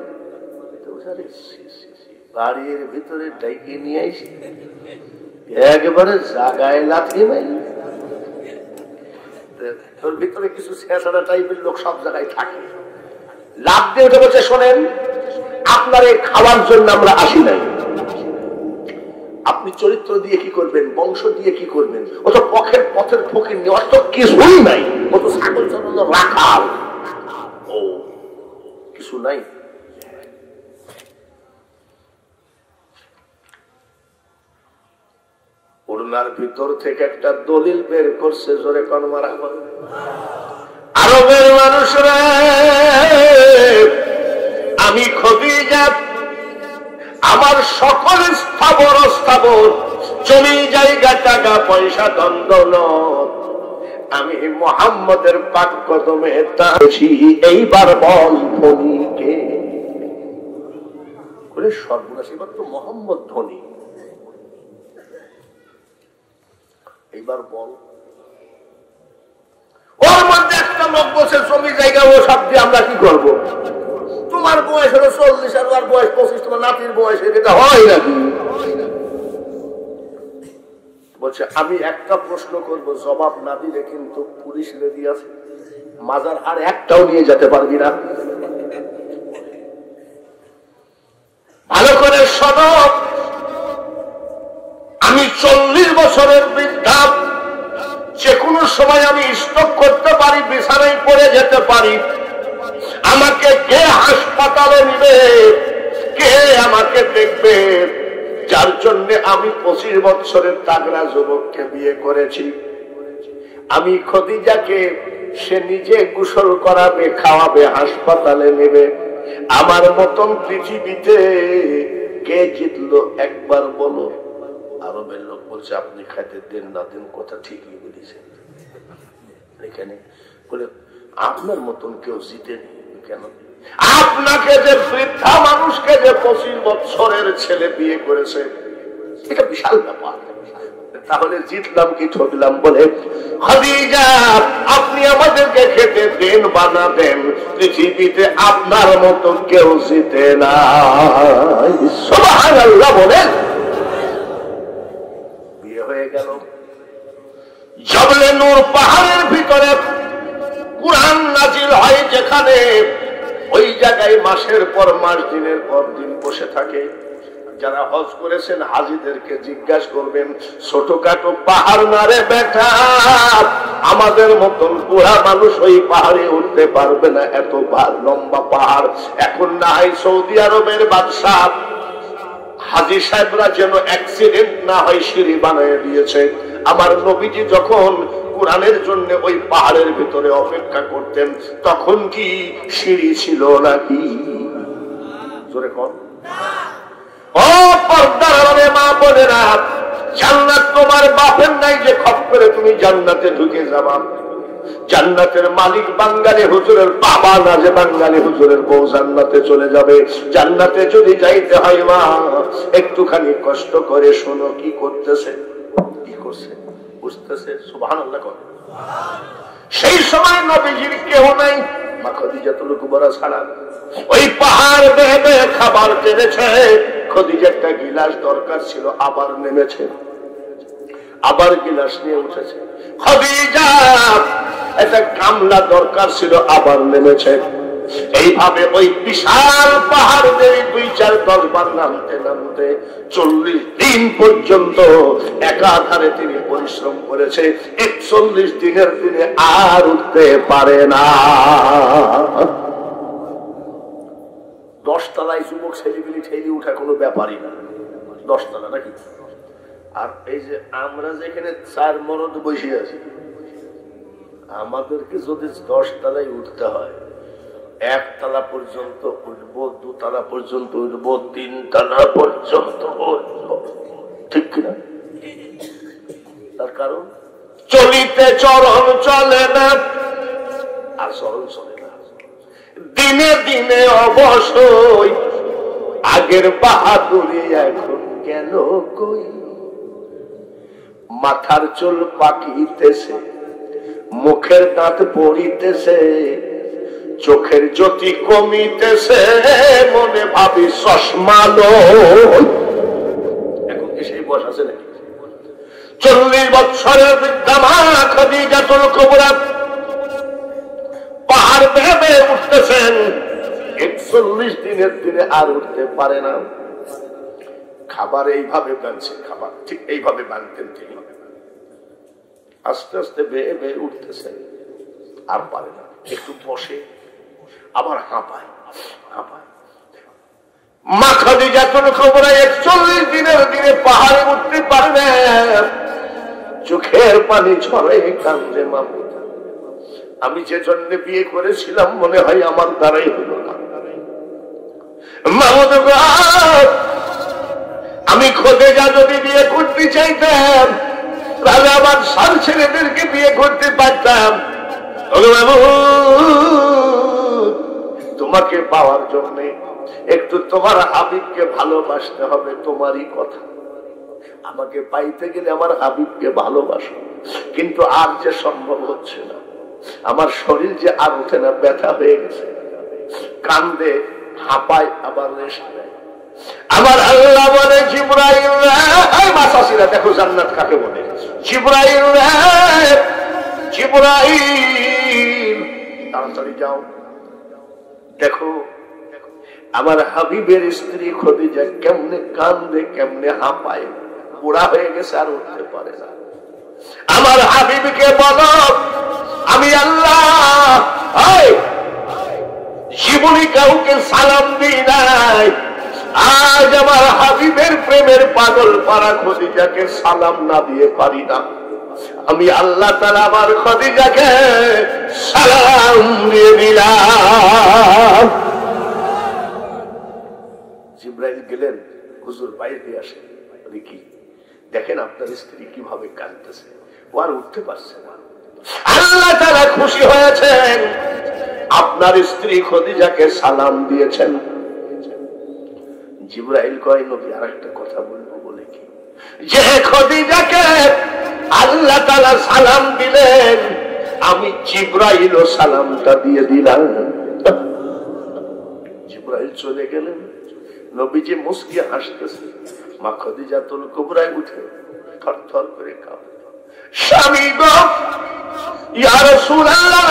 বাড়ির ভিতরে ডাইকে নিয়ে আসি, একেবারে জাগায় লাথি মাই। তোর ভিতরে কিছু ছেঁচড়া টাইপের লোক সব জায়গায় থাকে, লাভ দিয়ে উঠে বলছে, শোনেন আপনার এই খাওয়ার জন্য আমরা আসি নাই। আপনি চরিত্র দিয়ে কি করবেন, বংশ দিয়ে কি করবেন? ও তো পথের ফকির নেই, অত কিছুই নাই। ও তো ছাগল ছাগল রাখাল, ও কিছু নাই। ওনার ভিতর থেকে একটা দলিল বের করছে, জোরে কোন মারা। আরবের মানুষরা, আমি খদিজা আমার সকল স্থাবর অস্থাবর, জমি জায়গা টাকা পয়সা দ্বন্দ্ব, আমি মুহাম্মদের পাক কদমে তাছি। এইবার বল ধনীকে করে সর্বনাশ, এবার তো মুহাম্মদ ধনী। এইবার বল, ওর মধ্যে একটা লোক বসে জমি জায়গা ও সব দিয়ে আমরা কি করবো? তোমার বয়স হলো 40 আর ওর বয়স 25, তোমার নাতির বয়স, এটা হয় নাকি? বলছে আমি একটা প্রশ্ন করব, জবাব না দিলে কিন্তু পুলিশ রেডি আছে, মাজার আর একটাও নিয়ে যেতে পারবি না। ভালো করে শোনো, আমি 40 বছরের বৃদ্ধা, যে কোনো সময় আমি স্ট্রোক করতে পারি, বিছানায় পড়ে যেতে পারি। আমাকে কে হাসপাতালে নিবে, কে আমাকে দেখবে? যার জন্য আমি 25 বছরের তাগড়া যুবককে বিয়ে করেছি। আমি খদিজাকে সে নিজে গোসল করাবে, খাওয়াবে, হাসপাতালে নেবে। আমার মতন পৃথিবীতে কে জিতলো একবার বলো? আরবের লোক বলছে আপনি খাইতে দেন না দেন, কথা ঠিকই বলেছেন। এখানে বলে আপনার মতন কেউ জিতেনি কেন? আপনাকে যে বৃদ্ধা মানুষকে যে 25 বছরের ছেলে বিয়ে করেছে, এটা বিশাল ব্যাপার। তাহলে জিতলাম কি ঠকলাম? বলে খাদিজা আপনি আমাদেরকে খেতে দেন বা না দেন, পৃথিবীতে আপনার মতো কেউ জিতে না। সুবহানাল্লাহ বলেন। বিয়ে হয়ে গেল। জবলে নূর পাহাড়ের ভিতরে কুরআন নাজিল হয় যেখানে, ওই জায়গায় মাসের পর মাস, দিনের পর দিন বসে থাকে। যারা হজ করেছেন হাজিদেরকে জিজ্ঞাসা করবেন, ছোটখাটো পাহাড় না রে বেটা, আমাদের মতন বুড়া মানুষ ওই পাহাড়ে উঠতে পারবে না, এত লম্বা পাহাড়। এখন না হয় সৌদি আরবের বাদশাহ হাজী সাহেবরা যেন অ্যাক্সিডেন্ট না হয় সিঁড়ি বানিয়ে দিয়েছে। আমার নবীজি যখন কোরআনের জন্য ওই পাহাড়ের ভিতরে অপেক্ষা করতেন, তখন কি সিঁড়ি ছিল নাকি? জোরে কর। ও পর্দার আড়ালে মা বোনেরা, জান্নাত তোমার বাপের নাই যে খপ করে তুমি জান্নাতে ঢুকে যাবা। জান্নাতের মালিক বাঙালি হুজুরের বাবা না যে বাঙালি হুজুরের বউ জান্নাতে চলে যাবে। জান্নাতে যদি যাইতে হয় মা, একটুখানি কষ্ট করে শোনো কি করতেছে, কি করছে, বুঝতেছে? সুবহানাল্লাহ কর। সেই সময় নবীজির কেউ নাই, মা খাদিজাতুল কুবরা ছাড়া। ওই পাহাড় বেয়ে বেয়ে খাবার টেনেছে। খাদিজা একটা গিলাস দরকার ছিল, আবার নেমেছে, আবার গিলাস নিয়ে উঠেছে। খাদিজা একটা গামলা দরকার ছিল, আবার নেমেছে। এইভাবে ওই বিশাল পাহাড় দিয়ে 2-4-10 বার নামতে নামতে 40 দিন পর্যন্ত একাধারে তিনি পরিশ্রম করেছে। 41 দিনের দিনে আর উঠতে পারে না। 10 তলায় যুবক ছেলেগুলি ঠেলে উঠা কোনো ব্যাপারই না। 10 তলা নাকি? আর এই যে আমরা যেখানে 4 মরদ বসে আছি, আমাদেরকে যদি 10 তলায় উঠতে হয়, 1 তলা পর্যন্ত উঠবো, 2 তলা পর্যন্ত উঠবো, 3 তলা পর্যন্ত উঠবো, ঠিক কিনা? তার কারণ চলিতে চরণ চলে না, আর চরণ চলে না। দিনে দিনে অবশ্যই আগের বাহাদুরি এখন কেন কই? মাথার চুল পাকিতেছে, মুখের দাঁত পড়িতেছে, চোখের জ্যোতি কমিতেছে, মনে ভাবি চশমা লই। এখন কি সেই বয়স আছে নাকি? 40 বছরের বৃদ্ধা মা খাদিজাতুল কুবরা পাহাড় ভেবে উঠতেছেন। 41 দিনের দিনে আর উঠতে পারে না। খাবার এইভাবে বানছে, খাবার ঠিক এইভাবে বানতেন তিনি। আস্তে আস্তে বেয়ে বেয়ে উঠতেছেন, আর পারে না। একটু বসে আবার হাঁপায় হাঁপায়। মা খাদিজাতুল কুবরা 41 দিনের দিনে পাহাড়ে উঠতে পারবে, চোখের পানি ছড়ে কান্দে। মামুদ, আমি যে জন্য বিয়ে করেছিলাম মনে হয় আমার দ্বারাই হলো না। মামুদ, আমি খাদিজা যদি বিয়ে করতে চাইতাম তাহলে আমার সার ছেলেদেরকে বিয়ে করতে পারতাম। তোমাকে পাওয়ার জন্য একটু তোমার হাবিবকে ভালোবাসতে হবে, তোমারই কথা। আমাকে পাইতে গেলে আমার হাবিবকে ভালোবাসো, কিন্তু আর যে সম্ভব হচ্ছে না। আমার শরীর যে আর উঠে না, ব্যথা হয়ে গেছে, কান্দে, হাঁপায়, আবার রেস্ট নেয়। আমার আল্লাহ বলে জিবরাইল, এই মাসাসিরা দেখো জান্নাত কাকে বলে। জিবরাইল রে, জিবরাইল তাড়াতাড়ি যাও, দেখো আমার হাবিবের স্ত্রী খদিজা কেমনে কান্দে, কেমনে হাঁপায়, বুড়া হয়ে গেছে আর উঠতে পারে না। আমার হাবিবকে বলো আমি আল্লাহ জীবনে কাউকে সালাম দিই নাই, আজ আমার হাবিবের প্রেমের পাগল পারা খদিজাকে সালাম না দিয়ে পারি না। আমি আল্লাহ তাআলা আমার খদিজাকে সালাম দিয়ে দিলাম। জিবরাইল গেলেন, হুজুর বাইরে আসে, কি দেখেন আপনার স্ত্রী কিভাবে কাঁদতেছে, ও আর উঠতে পারছে না। আল্লাহ তাআলা খুশি হয়েছেন, আপনার স্ত্রী খদিজাকে সালাম দিয়েছেন। জিবরাইল কয় নবী আর একটা কথা বলবো, বলে কি, যে খদিজাকে আল্লাহ তাআলা সালাম দিলেন আমি জিবরাইলও সালামটা দিয়ে দিলাম। জিবরাইল চলে গেলেন, নবীজি মুস্কি হাসতেছে। মা খদিজাতুল কুবরা উঠে থরথর করে কাঁপে, স্বামী গো ইয়া রাসূলুল্লাহ,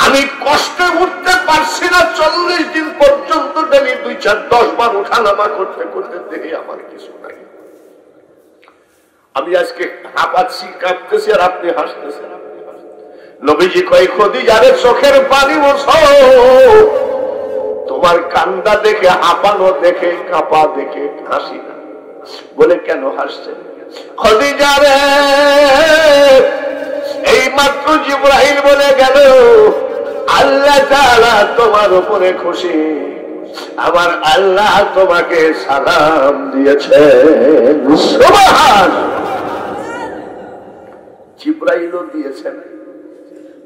আমি কষ্টে উঠতে পারছি না, 40 দিন পর্যন্ত ডেলি 2-4-10 বার উঠানামা করতে করতে দেখি আমার কিছু নাই। আমি আজকে হাঁপাচ্ছি, কাঁপতেছি, আর আপনি হাসতেছেন। নবীজি কয় খদিজারে চোখের পানি মোছো, তোমার কান্দা দেখে, হাঁপানো দেখে, কাঁপা দেখে হাসি না। বলে কেন হাসছেন? খদিজারে এই মাত্র জিবরাইল বলে গেল আল্লাহ তাআলা তোমার উপরে খুশি, আমার আল্লাহ তোমাকে সালাম দিয়েছেন। সুবহান। জিবরাইলও দিয়েছেন।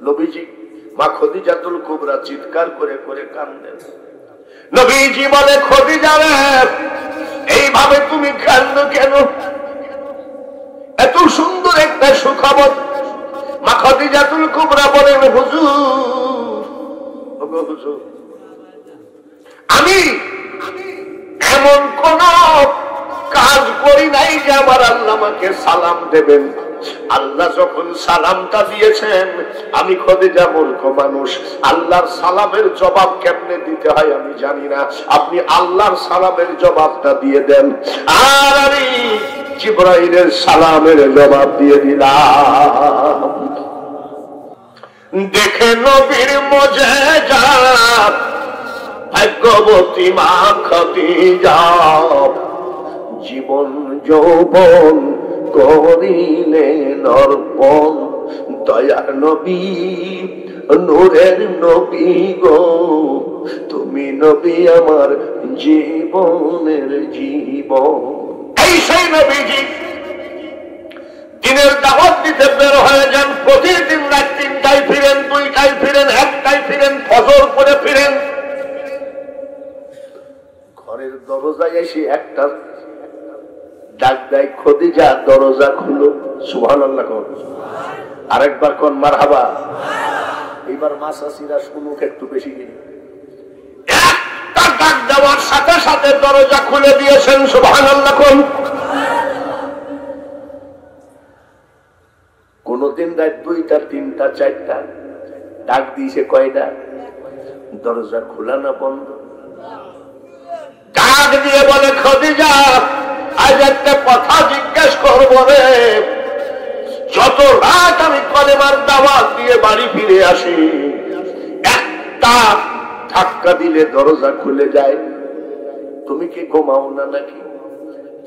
নবীজি মা খদিজাতুল কুবরা চিৎকার করে করে কাঁদেন। নবীজি বলে খদিজা রে, এইভাবে তুমি কাঁদো কেন? এত সুন্দর একটা সুখবর। মা খদিজাতুল কুবরা বলেন হুজুর, আমি এমন কোন কাজ করি নাই যে আমার আল্লাহ আমাকে সালাম দেবেন। আল্লাহ যখন সালামটা দিয়েছেন, আমি খদিজা মূর্খ মানুষ, আল্লাহর সালামের জবাব কেমনে দিতে হয় আমি জানি না। আপনি আল্লাহর সালামের জবাবটা দিয়ে দেন, আর আমি জিবরাইলের সালামের জবাব দিয়ে দিলাম। দেখে নবীর মুজিজা ভাগ্যবতী মা খদিজা, জীবন যৌবন করিলেন অর্পণ, দয়ার নবী নূরের নবী গো, তুমি নবী আমার জীবনের জীবন। এই সেই নবীজি দিনের দাওয়াত দিতে বের হয়ে যান, প্রতিদিন রাত 3টায় ফিরেন, 2টায় ফিরেন, 1টায় ফিরেন, ফজর করে ফিরেন। ঘরের দরজায় এসে একটা ডাক দেয়, খদিজা দরজা খুলো। সুবহানাল্লাহ কোন, আরেকবার কোন মারহাবা। এবার মাসাসিরা শুনুক একটু বেশি দিন। একটা ডাক দেওয়ার সাথে সাথে দরজা খুলে দিয়েছেন। সুবহানাল্লাহ কোন। কোনদিন রাত 2টা, 3টা, 4টা ডাক দিয়েছে, কয়টা? দরজা খোলা না বন্ধ? ডাক দিয়ে বলে খদিজা আজ একটা কথা জিজ্ঞেস করবো রে, যত রাত আমি কলেমার দাওয়াত দিয়ে বাড়ি ফিরে আসি, একটা ধাক্কা দিলে দরজা খুলে যায়, তুমি কি ঘুমাও না নাকি?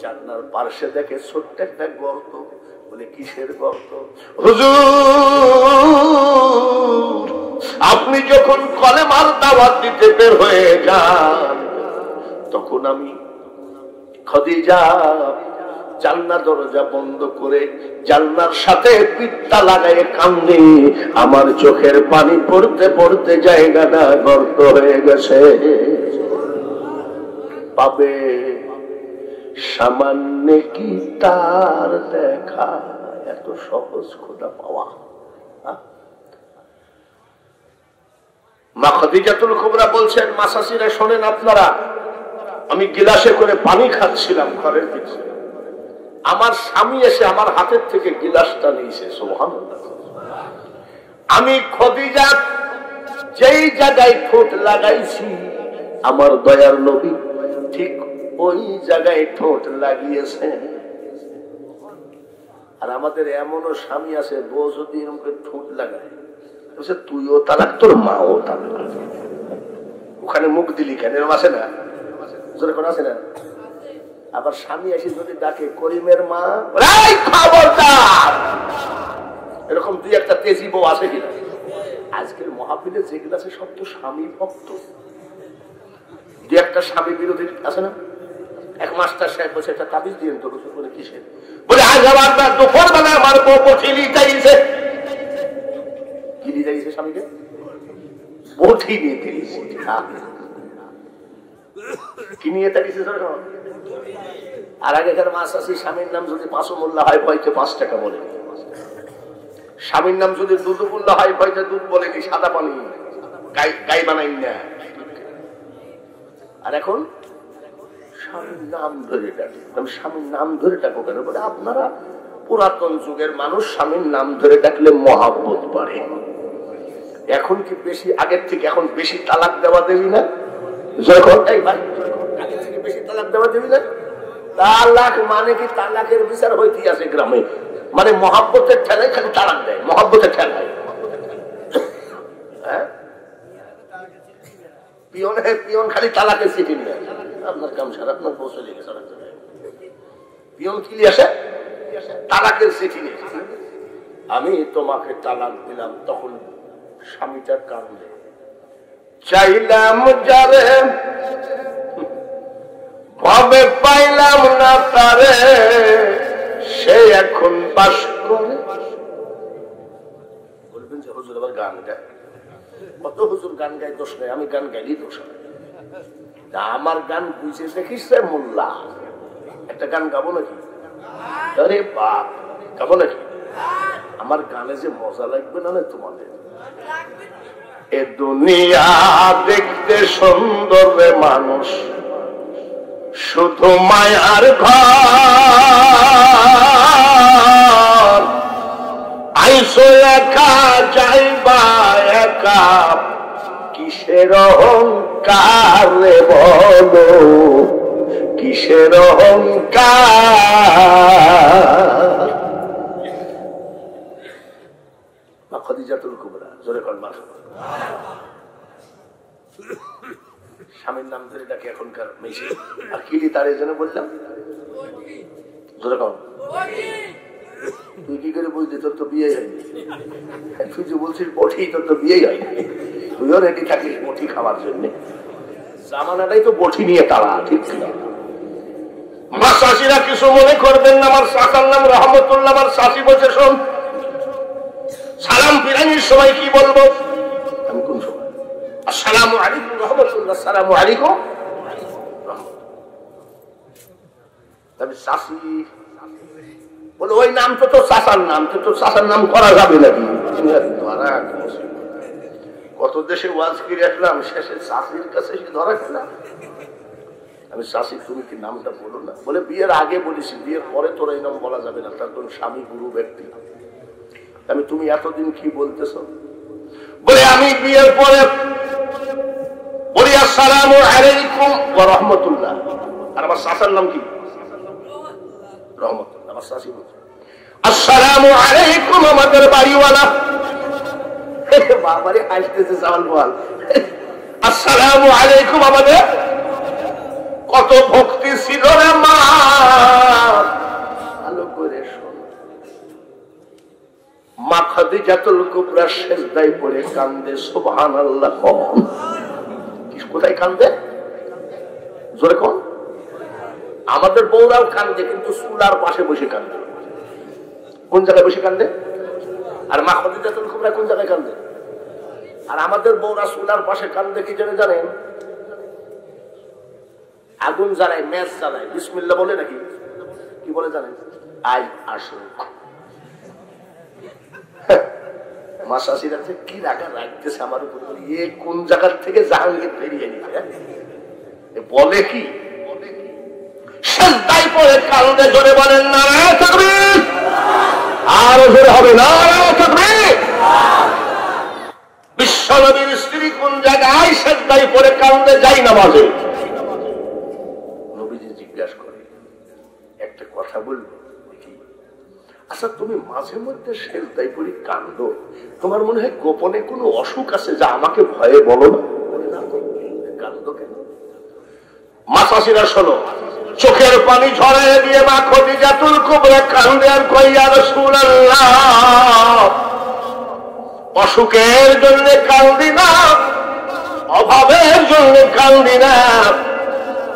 জানলার পাশে দেখে ছোট্ট একটা গর্ত। বলে কিসের গর্ত? হুজুর আপনি যখন কলেমার দাওয়াত দিতে বের হয়ে যান, তখন আমি খদিজা জানলা দরজা বন্ধ করে জানলার সাথে পিঠটা লাগাই কান্দে, আমার চোখের পানি পড়তে পড়তে জায়গাটা গর্ত হয়ে গেছে। পাবে সামান্য কি তার দেখা এত সহজ খোদা পাওয়া? মা খদিজাতুল কুবরা বলছেন, মাসাসিরা শোনেন আপনারা, আমি গিলাসে করে পানি খাচ্ছিলাম ঘরের পিছনে, আমার স্বামী এসে আমার হাতের থেকে গিলাসটা নিয়েছে, সুবহানাল্লাহ। আমি খদিজা যেই জায়গায় ঠোঁট লাগাইছি আমার দয়ার নবী ঠিক ওই জায়গায় ঠোঁট লাগিয়েছে। আর আমাদের এমনও স্বামী আছে, বউ যদি এরকম করে ঠোঁট লাগায় বলছে তুইও তালাক, তোর মাও তালাক। ওখানে মুখ দিলি কেন, এরকম আছে না? কোন আছে না? আবার স্বামী এসে যদি ডাকে করিমের মা, খবরদার, এরকম দুই একটা তেজি বউ আছে কিনা? আজকের মাহফিলে যেগুলো আছে সব তো স্বামী ভক্ত, দুই একটা স্বামী বিরোধী আছে না? এক মাস্টার সাহেব বসে একটা তাবিজ দিয়ে তো বলে কিসে, বলে আজ আবার দুপুর বেলা আমার বউ বঠিলি চাইছে। কি দিয়ে চাইছে স্বামীকে? বঠি নিয়ে দিয়েছে। কি নিয়ে তাড়িয়েছে? আর আগেকার মাছ আছে, স্বামীর নাম যদি 5 মোল্লা হয় হয়তো 5 টাকা বলে, স্বামীর নাম যদি দুধুবুল্লা হয় হয়তো দুধ বলেনি, সাদা পানি গাই বানাই না। আর এখন স্বামীর নাম ধরে ডাকে। স্বামীর নাম ধরে ডাকো কেন? বলে আপনারা পুরাতন যুগের মানুষ, স্বামীর নাম ধরে ডাকলে মহাব্বত বাড়ে। এখন কি বেশি আগের থেকে এখন বেশি তালাক দেওয়া দেবি না? যখন আগের থেকে বেশি তালাক দেওয়া দেবি না? তালাক মানে কি তালাকের বিচার হইতে আছে গ্রামে, মানে মহাব্বতের ঠেলায় খালি তালাক দেয়, মহাব্বতের ঠেলায়। হ্যাঁ, পিয়ন খালি তালাকের চিঠি নিয়ে আপনার কাম সারা, আপনার বউ চলে গেছে। পিয়ন কি নিয়ে আসে? তালাকের চিঠি নিয়ে। আমি তোমাকে তালাক দিলাম, তখন স্বামীটার কান্দে, চাইলাম যারে ভাবে পাইলাম না তারে, সে এখন বাস করে। বলবেন যে হুজুর আবার গান গায়। কত হুজুর গান গায়, দোষ নেই, আমি গান গাইলি দোষ হয়। আমার গান বুঝে দেখিস মোল্লা, একটা গান গাবো নাকি? আরে বাপ, গাবো নাকি? আমার গানে যে মজা লাগবে না তোমাদের। এ দুনিয়া দেখতে সুন্দর রে মানুষ, শুধু মায়ার ঘর। আইসো একা যাইবা একা, কিসের অহংকার রে বলো, কিসের অহংকার। খাদিজাতুল কুবরা, জোরে কর মাশাআল্লাহ। স্বামীর নাম ধরে ডাকে এখনকার মেশে। আর কিলি তার এই জন্য বললাম, জোরে কর। তুই কি করে বুঝলি? তোর তো বিয়ে হয়নি। তুই যে বলছিস বঠি, তোর তো বিয়েই হয়নি। তুইও রেডি থাকিস বঠি খাওয়ার জন্য। জামানাটাই তো বঠি নিয়ে তারা, ঠিক না? আমার শাশিরা কিছু মনে করবেন না, আমার শাসার নাম রহমতুল্লাহ। আমার শাশি বলছে শোন, সালাম ফিরানির সময় কি বলবো? আমি কোন সময়? আসসালামু আলাইকুম রহমতুল্লাহ, আসসালামু আলাইকুম। তবে শাশি বলে ওই নাম তো তোর চাচার নাম, তো তোর চাচার নাম করা যাবে নাকি? কত দেশে ওয়াজ করে আসলাম, শেষে শাশির কাছে এসে ধরা খেলাম। আমি শাশি তুমি কি নামটা বলো না? বলে বিয়ের আগে বলেছি, বিয়ের পরে তোর এই নাম বলা যাবে না, তার কোন স্বামী গুরু ব্যক্তি। আমি তুমি এতদিন কি বলতেছ? বলে আমি বিয়ের পরে বলি আসসালামু আলাইকুম ওয়া রাহমাতুল্লাহ। আর আমার শাশার নাম কি? রহমতুল্লাহ। আমার শাশি বলছে আসসালামু আলাইকুম আমাদের বাড়িওয়ালা। বাবারে হাসতেছে সামান বল, আসসালামু আলাইকুম আমাদের। কত ভক্তি ছিল রে মা, ভালো করে শোন। মা খাদিজাতুল কুবরা সেজদায় পড়ে কান্দে, সুবহানাল্লাহ। কোথায় কান্দে? জোরে কোন? আমাদের বউরাও কান্দে, কিন্তু চুলার পাশে বসে কান্দে। কোন জায়গায় বসে কান্দে? আর মা খাদিজাতুল কুবরা কোন জায়গায় কান্দে? আর আমাদের বউরা চুলার পাশে কান্দে কি জন্য জানেন? আগুন জ্বালায়, ম্যাচ জ্বালায়, বিসমিল্লাহ বলে নাকি কি বলে জানেন? আজ আসো। মা শাশিরা কি রাখা রাখতেছে আমার উপর, এ কোন জায়গার থেকে জাহাঙ্গীর বেরিয়ে নিতে বলে কি? সেজদায় পড়ে কান্দে, জোরে বলেন নারায়ে তাকবীর। আরো জোরে হবে নারায়ে তাকবীর। বিশ্বনবীর স্ত্রী কোন জায়গায় সেজদায় পড়ে কান্দে? যাই নামাজে। নবীজি জিজ্ঞাসা করে, একটা কথা বলবো, আচ্ছা তুমি মাঝে মধ্যে সেজদায় পড়ে কান্দো, তোমার মনে হয় গোপনে কোনো অসুখ আছে যা আমাকে ভয়ে বলো না? কান্দো কেন? মাসাসিরা শোনো, চোখের পানি ঝরায় দিয়ে মা খদিজাতুল কুবরা কান্দে আর কই, ইয়া রাসূলুল্লাহ, অসুখের জন্য কান্দি না, অভাবের জন্য কান্দি না,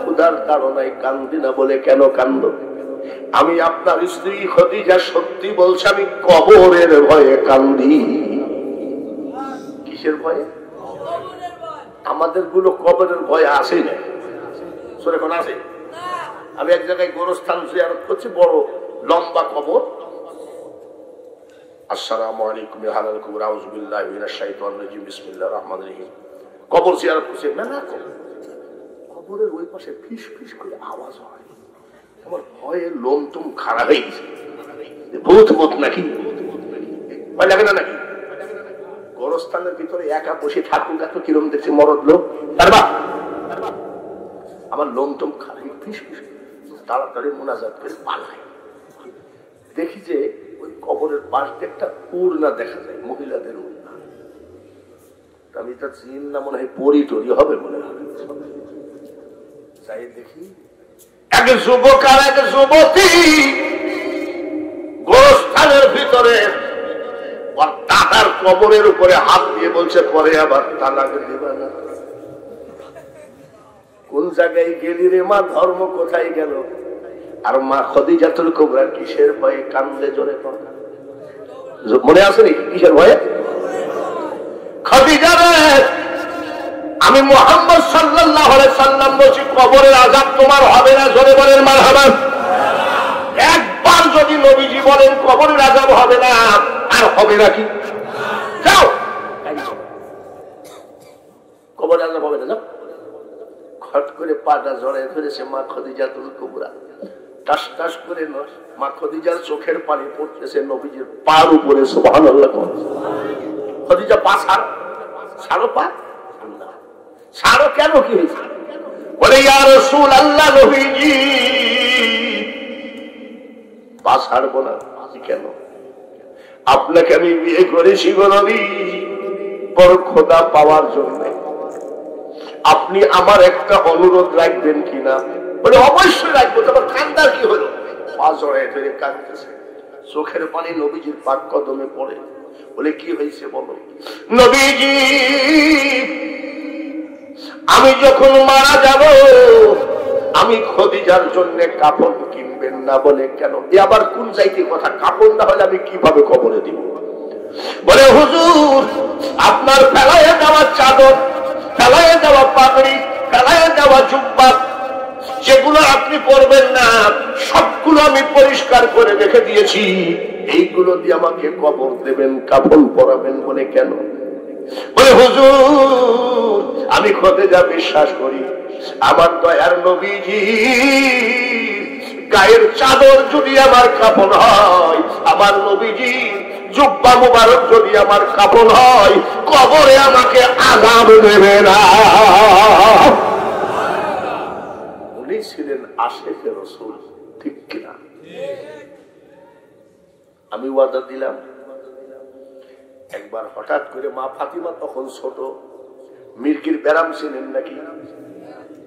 ক্ষুধার কারণে কান্দি না। বলে কেন কান্দো? আমি আপনার স্ত্রী খদিজা সত্যি বলছে, আমি কবরের ভয়ে কান্দি। কিসের ভয়ে? আমাদের গুলো কবরের ভয়ে আসে না, এখন আসে। আমি এক জায়গায় গোরস্থান জিয়ারত করছি, বড় লম্বা কবর। আসসালামু আলাইকুম হালাল কুবরা আউযু বিল্লাহি মিনাশ শাইতানির রাজিম বিসমিল্লাহির রহমানির রহিম। কবর জিয়ারত করছি, না না কবরের ওই পাশে ফিস ফিস করে আওয়াজ হয়। আমার ভয়ে লোম তুম খাড়া হয়ে গেছে, ভূত ভূত নাকি, ভয় লাগে না নাকি? গোরস্থানের ভিতরে একা বসে থাকুক, এত কিরম দেখছি মরদ লোক, আমার লোম তুম খাড়া ফিস ফিস, তাড়াতাড়ি মুনাজাত করে পালায়। দেখি যে ওই কবরের পাশ দিয়ে একটা উড়না দেখা যায়, মহিলাদের উড়না। আমি এটা চিন না, মনে হয় পরি টরি হবে মনে হয়। যাই দেখি এক যুবক আর এক যুবতী গোরস্থানের ভিতরে দাদার কবরের উপরে হাত দিয়ে বলছে, পরে আবার তালাক দিবা না। কোন জায়গায় গেলি রে মা, ধর্ম কোথায় গেল? আর মা খদিজাতুল কুবরা কিসের ভয়ে কান্দে? জোরে পড়ে মনে আছে নাকি কিসের ভয়ে? খদিজা রে, আমি মুহাম্মদ সাল্লাল্লাহু আলাইহি সাল্লাম বলছি, কবরের আযাব তোমার হবে না। জোরে বলেন মারহাবা। একবার যদি নবীজি বলেন কবরের আযাব হবে না, আর হবে নাকি? যাও, কবরের আযাব হবে না, যাও। খট করে পাটা জড়ায় ধরেছে মা খদিজাতুল কুবরা, টাস টাস করে মা খদিজার চোখের পানি পড়তেছে নবীজির পার উপরে। সুবহানাল্লাহ। খদিজা পা ছাড়ো, ছাড়ো পা। ছাড়ো কেন? কি হয়েছে? বলে, ইয়া রাসূলুল্লাহ, নবীজি পা ছাড়বো না। কেন? আপনাকে আমি বিয়ে করেছি গো নবী, বড় খোদা পাওয়ার জন্য। আপনি আমার একটা অনুরোধ রাখবেন কিনা? বলে, অবশ্যই রাখবো। তোমার কান্দার কি হলো? পা জড়ায় ধরে কাঁদতেছে, চোখের পানি নবীজির পাক কদমে পড়ে। বলে, কি হয়েছে বলো? নবীজি, আমি যখন মারা যাব, আমি খদিজার জন্য কাপড় কিনবেন না। বলে, কেন? এ আবার কোন চাইতে কথা? কাপড় না হলে আমি কিভাবে কবরে দিব? বলে, হুজুর, আপনার ফেলাইয়া দেওয়া চাদর, ফেলাইয়া দেওয়া পাগড়ি, ফেলাইয়া দেওয়া জুব্বা, যেগুলো আপনি পরবেন না, সবগুলো আমি পরিষ্কার করে রেখে দিয়েছি। এইগুলো দিয়ে আমাকে কবর দেবেন, কাফন পরাবেন। বলে, কেন? বলে, হুজুর, আমি খদিজা বিশ্বাস করি, আমার দয়ার নবীজি গায়ের চাদর যদি আমার কাফন হয়, আমার নবীজি জুব্বা মুবারক যদি আমার কাফন হয়, কবরে আমাকে আযাব দেবে না। উনি ছিলেন আশিকে রাসূল, ঠিক কিনা? আমি ওয়াদা দিলাম। একবার হঠাৎ করে মা ফাতিমা, তখন ছোট, মির্গির ব্যারাম ছিলেন নাকি,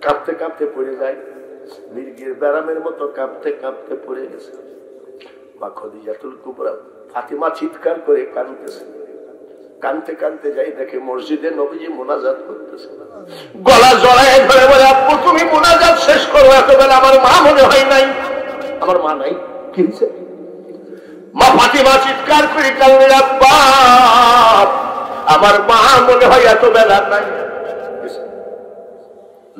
কাঁপতে কাঁপতে পড়ে যায়। মির্গির ব্যারামের মতো কাঁপতে কাঁপতে পড়ে গেছে। মা খদিজাতুল কুবরা, ফাতিমা চিৎকার করে কাঁদতেছে। কাঁদতে কাঁদতে যাই, দেখে মসজিদে নবীজি মুনাজাত করতেছে। গলা জড়ায় ধরে বলে, আব্বু তুমি মুনাজাত শেষ করো, এতবেলা আমার মা মনে হয় নাই। আমার মা নাই? কি হয়েছে? মা ফাতিমা চিৎকার করে কাঁদলেন, আব্বা আমার মা মনে হয় এত বেলা নাই।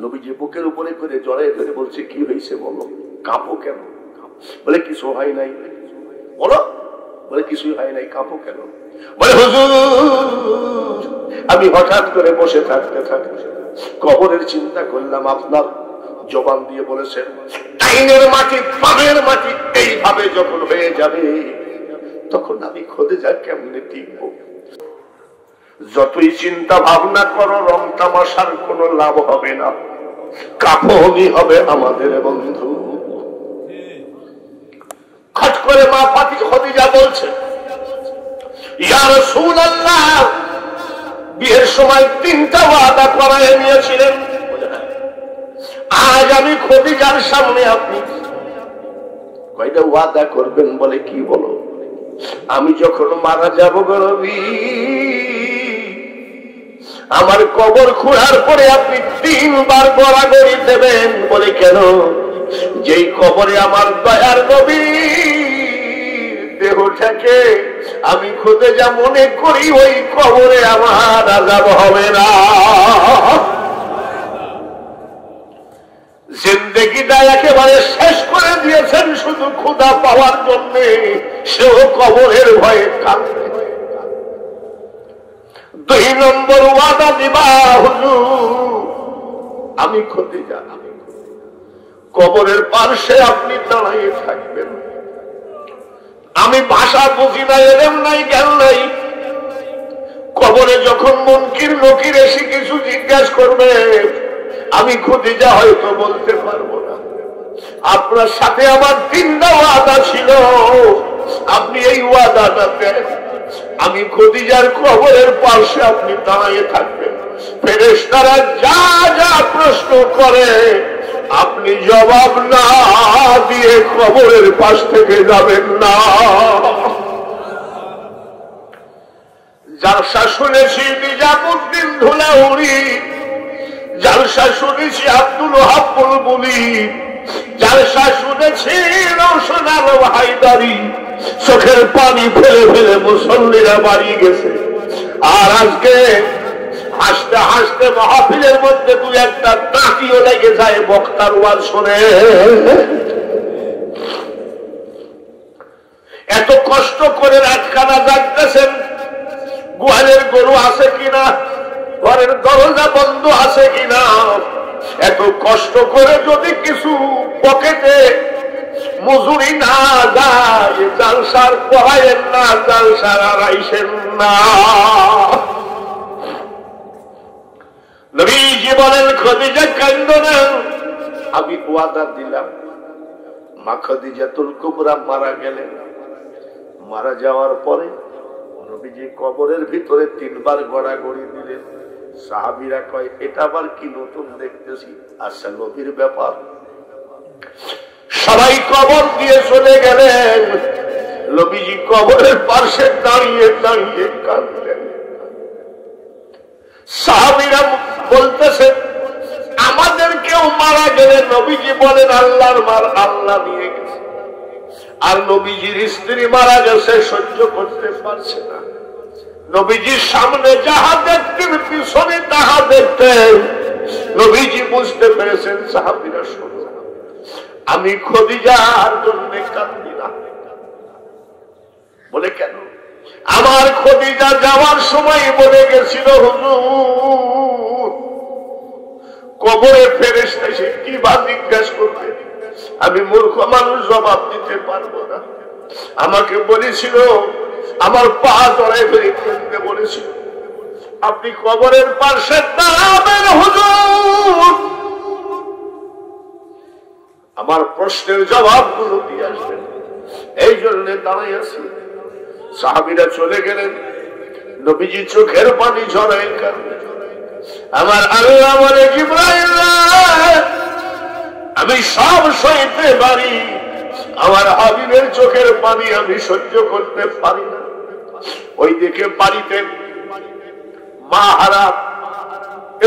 নবীজি বুকের উপরে করে জড়ায় ধরে বলছে, কি হয়েছে বলো, কাঁপো কেন? বলে, কিছু হয় নাই। বলো। বলে, কিছুই হয় নাই, কাঁপো কেন? বলে, হুজুর, আমি হঠাৎ করে বসে থাকতে থাকতে কবরের চিন্তা করলাম, আপনার জবান দিয়ে বলেছেন, ডাইনের মাটি বামের মাটি এইভাবে যখন হয়ে যাবে তখন আমি খোদেজা কেমনে টিকবো? যতই চিন্তা ভাবনা করো রং তামাশার কোনো লাভ হবে না, কাফনই হবে আমাদের বন্ধু। খট করে মা খদিজা বলছে, ইয়া রাসূলুল্লাহ, বিয়ের সময় 3টা ওয়াদা করায় নিয়েছিলেন, আজ আমি খদিজার সামনে আপনি কয়টা ওয়াদা করবেন? বলে কি বলো? আমি যখন মারা যাব গো নবী, আমার কবর খোঁড়ার পরে আপনি 3 বার গড়াগড়ি দেবেন। বলে কেন? যেই কবরে আমার দয়ার নবী দেহটাকে আমি খোদেজা মনে করি, ওই কবরে আমার আযাব হবে না। জিন্দেগিটা একেবারে শেষ করে দিয়েছেন শুধু ক্ষুধা পাওয়ার জন্য, সেও কবরের ভয়ে কাঁদবে। 2 নম্বর ওয়াদা দিবা, হুজুর আমি খদিজা কবরের পাশে আপনি দাঁড়িয়ে থাকবেন। আমি ভাষা বুঝি না, এলেম নাই, জ্ঞান নাই। কবরে যখন মুনকির নকির এসে কিছু জিজ্ঞাসা করবে, আমি খদিজা হয়তো বলতে পারবো না। আপনার সাথে আমার 3টা ওয়াদা ছিল, আপনি এই ওয়াদাটা দেন, আমি খদিজার কবরের পাশে আপনি দাঁড়িয়ে থাকবেন। ফেরেশতারা যা যা প্রশ্ন করে আপনি জবাব না দিয়ে কবরের পাশ থেকে যাবেন না। জালসা শুনেছি নিজামুদ্দিন ধুলাউড়ি, জালসা শুনেছি আব্দুল ওহাব বুলবুলি, জালসা শুনেছি রওশন আলম হায়দারি, চোখের পানি ফেলে ফেলে মুসল্লিরা বাড়ি গেছে। আর আজকে হাসতে হাসতে মাহফিলের মধ্যে 2-1টা দাঁতিও লেগে যায় বক্তার ওয়াজ শুনে। এত কষ্ট করে রাতখানা জাগতেছেন, গোয়ালের গরু আছে কিনা, ঘরের দরজা বন্ধ আছে কিনা, এত কষ্ট করে যদি কিছু পকেটে মজুরি না যায়, জালসার পড়াইয়েন না, জালসার আড়াইছেন না। নবীজি বলেন, খদিজা কান্দো না, আমি ওয়াদা দিলাম। মা খদিজাতুল কুবরা মারা গেলেন। মারা যাওয়ার পরে নবীজি কবরের ভিতরে 3 বার গড়াগড়ি দিলেন। সাহাবীরা কয়, এটা আবার কি নতুন দেখতেছি? আচ্ছা, নবীর ব্যাপার। সবাই কবর দিয়ে চলে গেলেন, নবীজি কবরের পাশে দাঁড়িয়ে দাঁড়িয়ে কাঁদলেন। সাহাবীরা বলতেছেন, আমাদের কেউ মারা গেলে নবীজি বলেন, আল্লাহর মার আল্লাহ নিয়ে গেছে। আর নবীজির স্ত্রী মারা গেছে, সহ্য করতে পারছে না। নবীজির সামনে যাহা দেখতেন, পিছনে তাহা দেখতেন। নবীজি বুঝতে পেরেছেন, সাহাবীরা শোনো, আমি খদিজার জন্য কাঁদি না। বলে কেন? আমার খদিজা যাওয়ার সময় বলে গেছিল, হুজুর কবরে ফেরেশতা এসে কি বা জিজ্ঞাসা করবে, আমি মূর্খ মানুষ জবাব দিতে পারবো না। আমাকে বলেছিল, আমার পা জড়াই ফেলতে বলেছিল, আপনি কবরের পাশে দাঁড়াবেন হুজুর, আমার প্রশ্নের জবাবগুলো দিয়ে আসবেন, এই জন্য দাঁড়াই আছি। সাহাবীরা চলে গেলেন, নবীজি চোখের পানি ঝরাই কাঁদলেন। আমার আল্লাহ বলে, জিবরাইল আমি সব সইতে পারি, আমার হাবিবের চোখের পানি আমি সহ্য করতে পারি না। ওইদিকে বাড়িতে মা হারা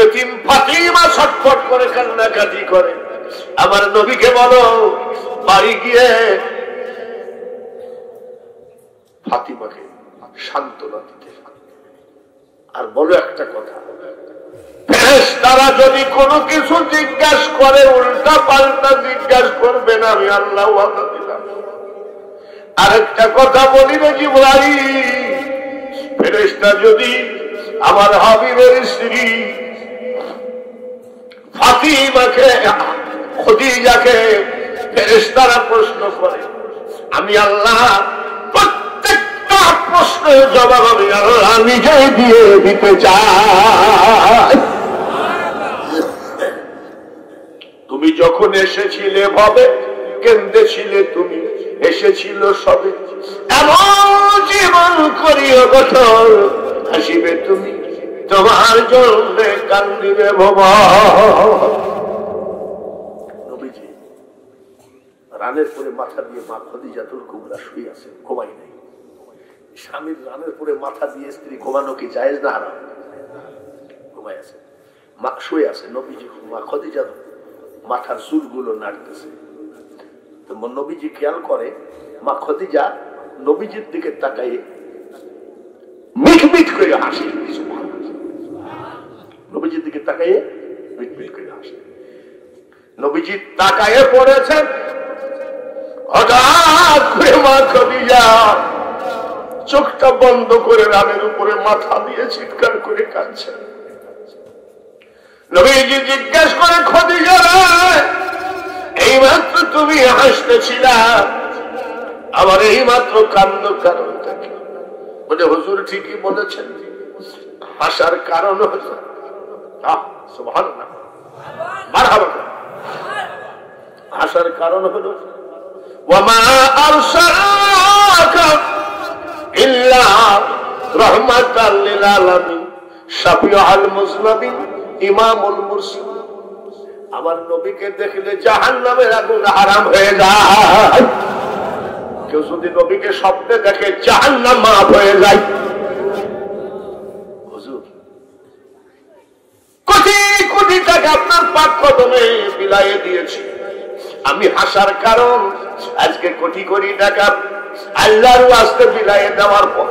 এতিম ফাতিমা ছটফট করে কান্নাকাটি করে। আমার নবীকে বলো, বাড়ি গিয়ে ফাতিমাকে সান্ত্বনা দিতে, আর বলো একটা কথা, ফেরেশতারা যদি কোনো কিছু জিজ্ঞাসা করে উল্টা পাল্টা জিজ্ঞাসা করবে না, আমি আল্লাহ ওয়াদা দিলাম। আরেকটা কথা বলি রে জিবরাইল, ফেরেশতা যদি আমার হাবিবের স্ত্রী ফাতিমাকে খদিজাকে ফেরেশতারা প্রশ্ন করে, আমি আল্লাহ প্রত্যেকটা প্রশ্নের জবাব আমি আল্লাহ নিজে দিয়ে দিতে চাই। তুমি যখন এসেছিলে ভাবে কেন্দেছিলে, তুমি এসেছিল সবে, এমন জীবন করিও গঠন, হাসিবে তুমি তোমার জন্য কান্দিবে ভবা। নবীজি রানের পরে মাথা দিয়ে মা খদিজাতুল কুবরা শুয়ে আছে, ঘুমাই নাই। স্বামীর রানের পরে মাথা দিয়ে স্ত্রী ঘুমানো কি জায়েজ না হারাম? ঘুমাই আছে, মা শুয়ে আছে। নবীজি মা খদিজা মাথার চুলগুলো নাড়তেছে। তো নবীজি খেয়াল করে মা খদিজা নবীজির দিকে তাকাইয়ে মিট মিট করে হাসে। নবীজির দিকে তাকাইয়ে মিট মিট করে হাসে। নবীজি তাকাইয়ে পড়েছেন, হঠাৎ করে মা খদিজা চোখটা বন্ধ করে রানের উপরে মাথা দিয়ে চিৎকার করে কাঁদছেন। নবীজি জিজ্ঞেস করে, খদিজা এই মাত্র তুমি হাসতেছিলা, আবার এই মাত্র কান্দ কারণটা কি? বলে, হুজুর ঠিকই বলেছেন, হাসার কারণ হলো সুবহানাল্লাহ, মারহাবা, হাসার কারণ হলো ওয়ামা আরসালনাকা ইল্লা রাহমাতাল লিল আলামিন শাফিউল মুজনিবিন ইমামুল মুরসালিন। আমার নবীকে দেখলে জাহান্নামের আগুন হারাম হয়ে যায়। কেউ যদি নবীকে স্বপ্নে দেখে জাহান্নাম মাফ হয়ে যায়। হুজুর কোটি কোটি টাকা আপনার পাক কদমে বিলায়ে দিয়েছি, আমি হাসার কারণ আজকে কোটি কোটি টাকা আল্লাহর ওয়াস্তে বিলায়ে দেওয়ার পর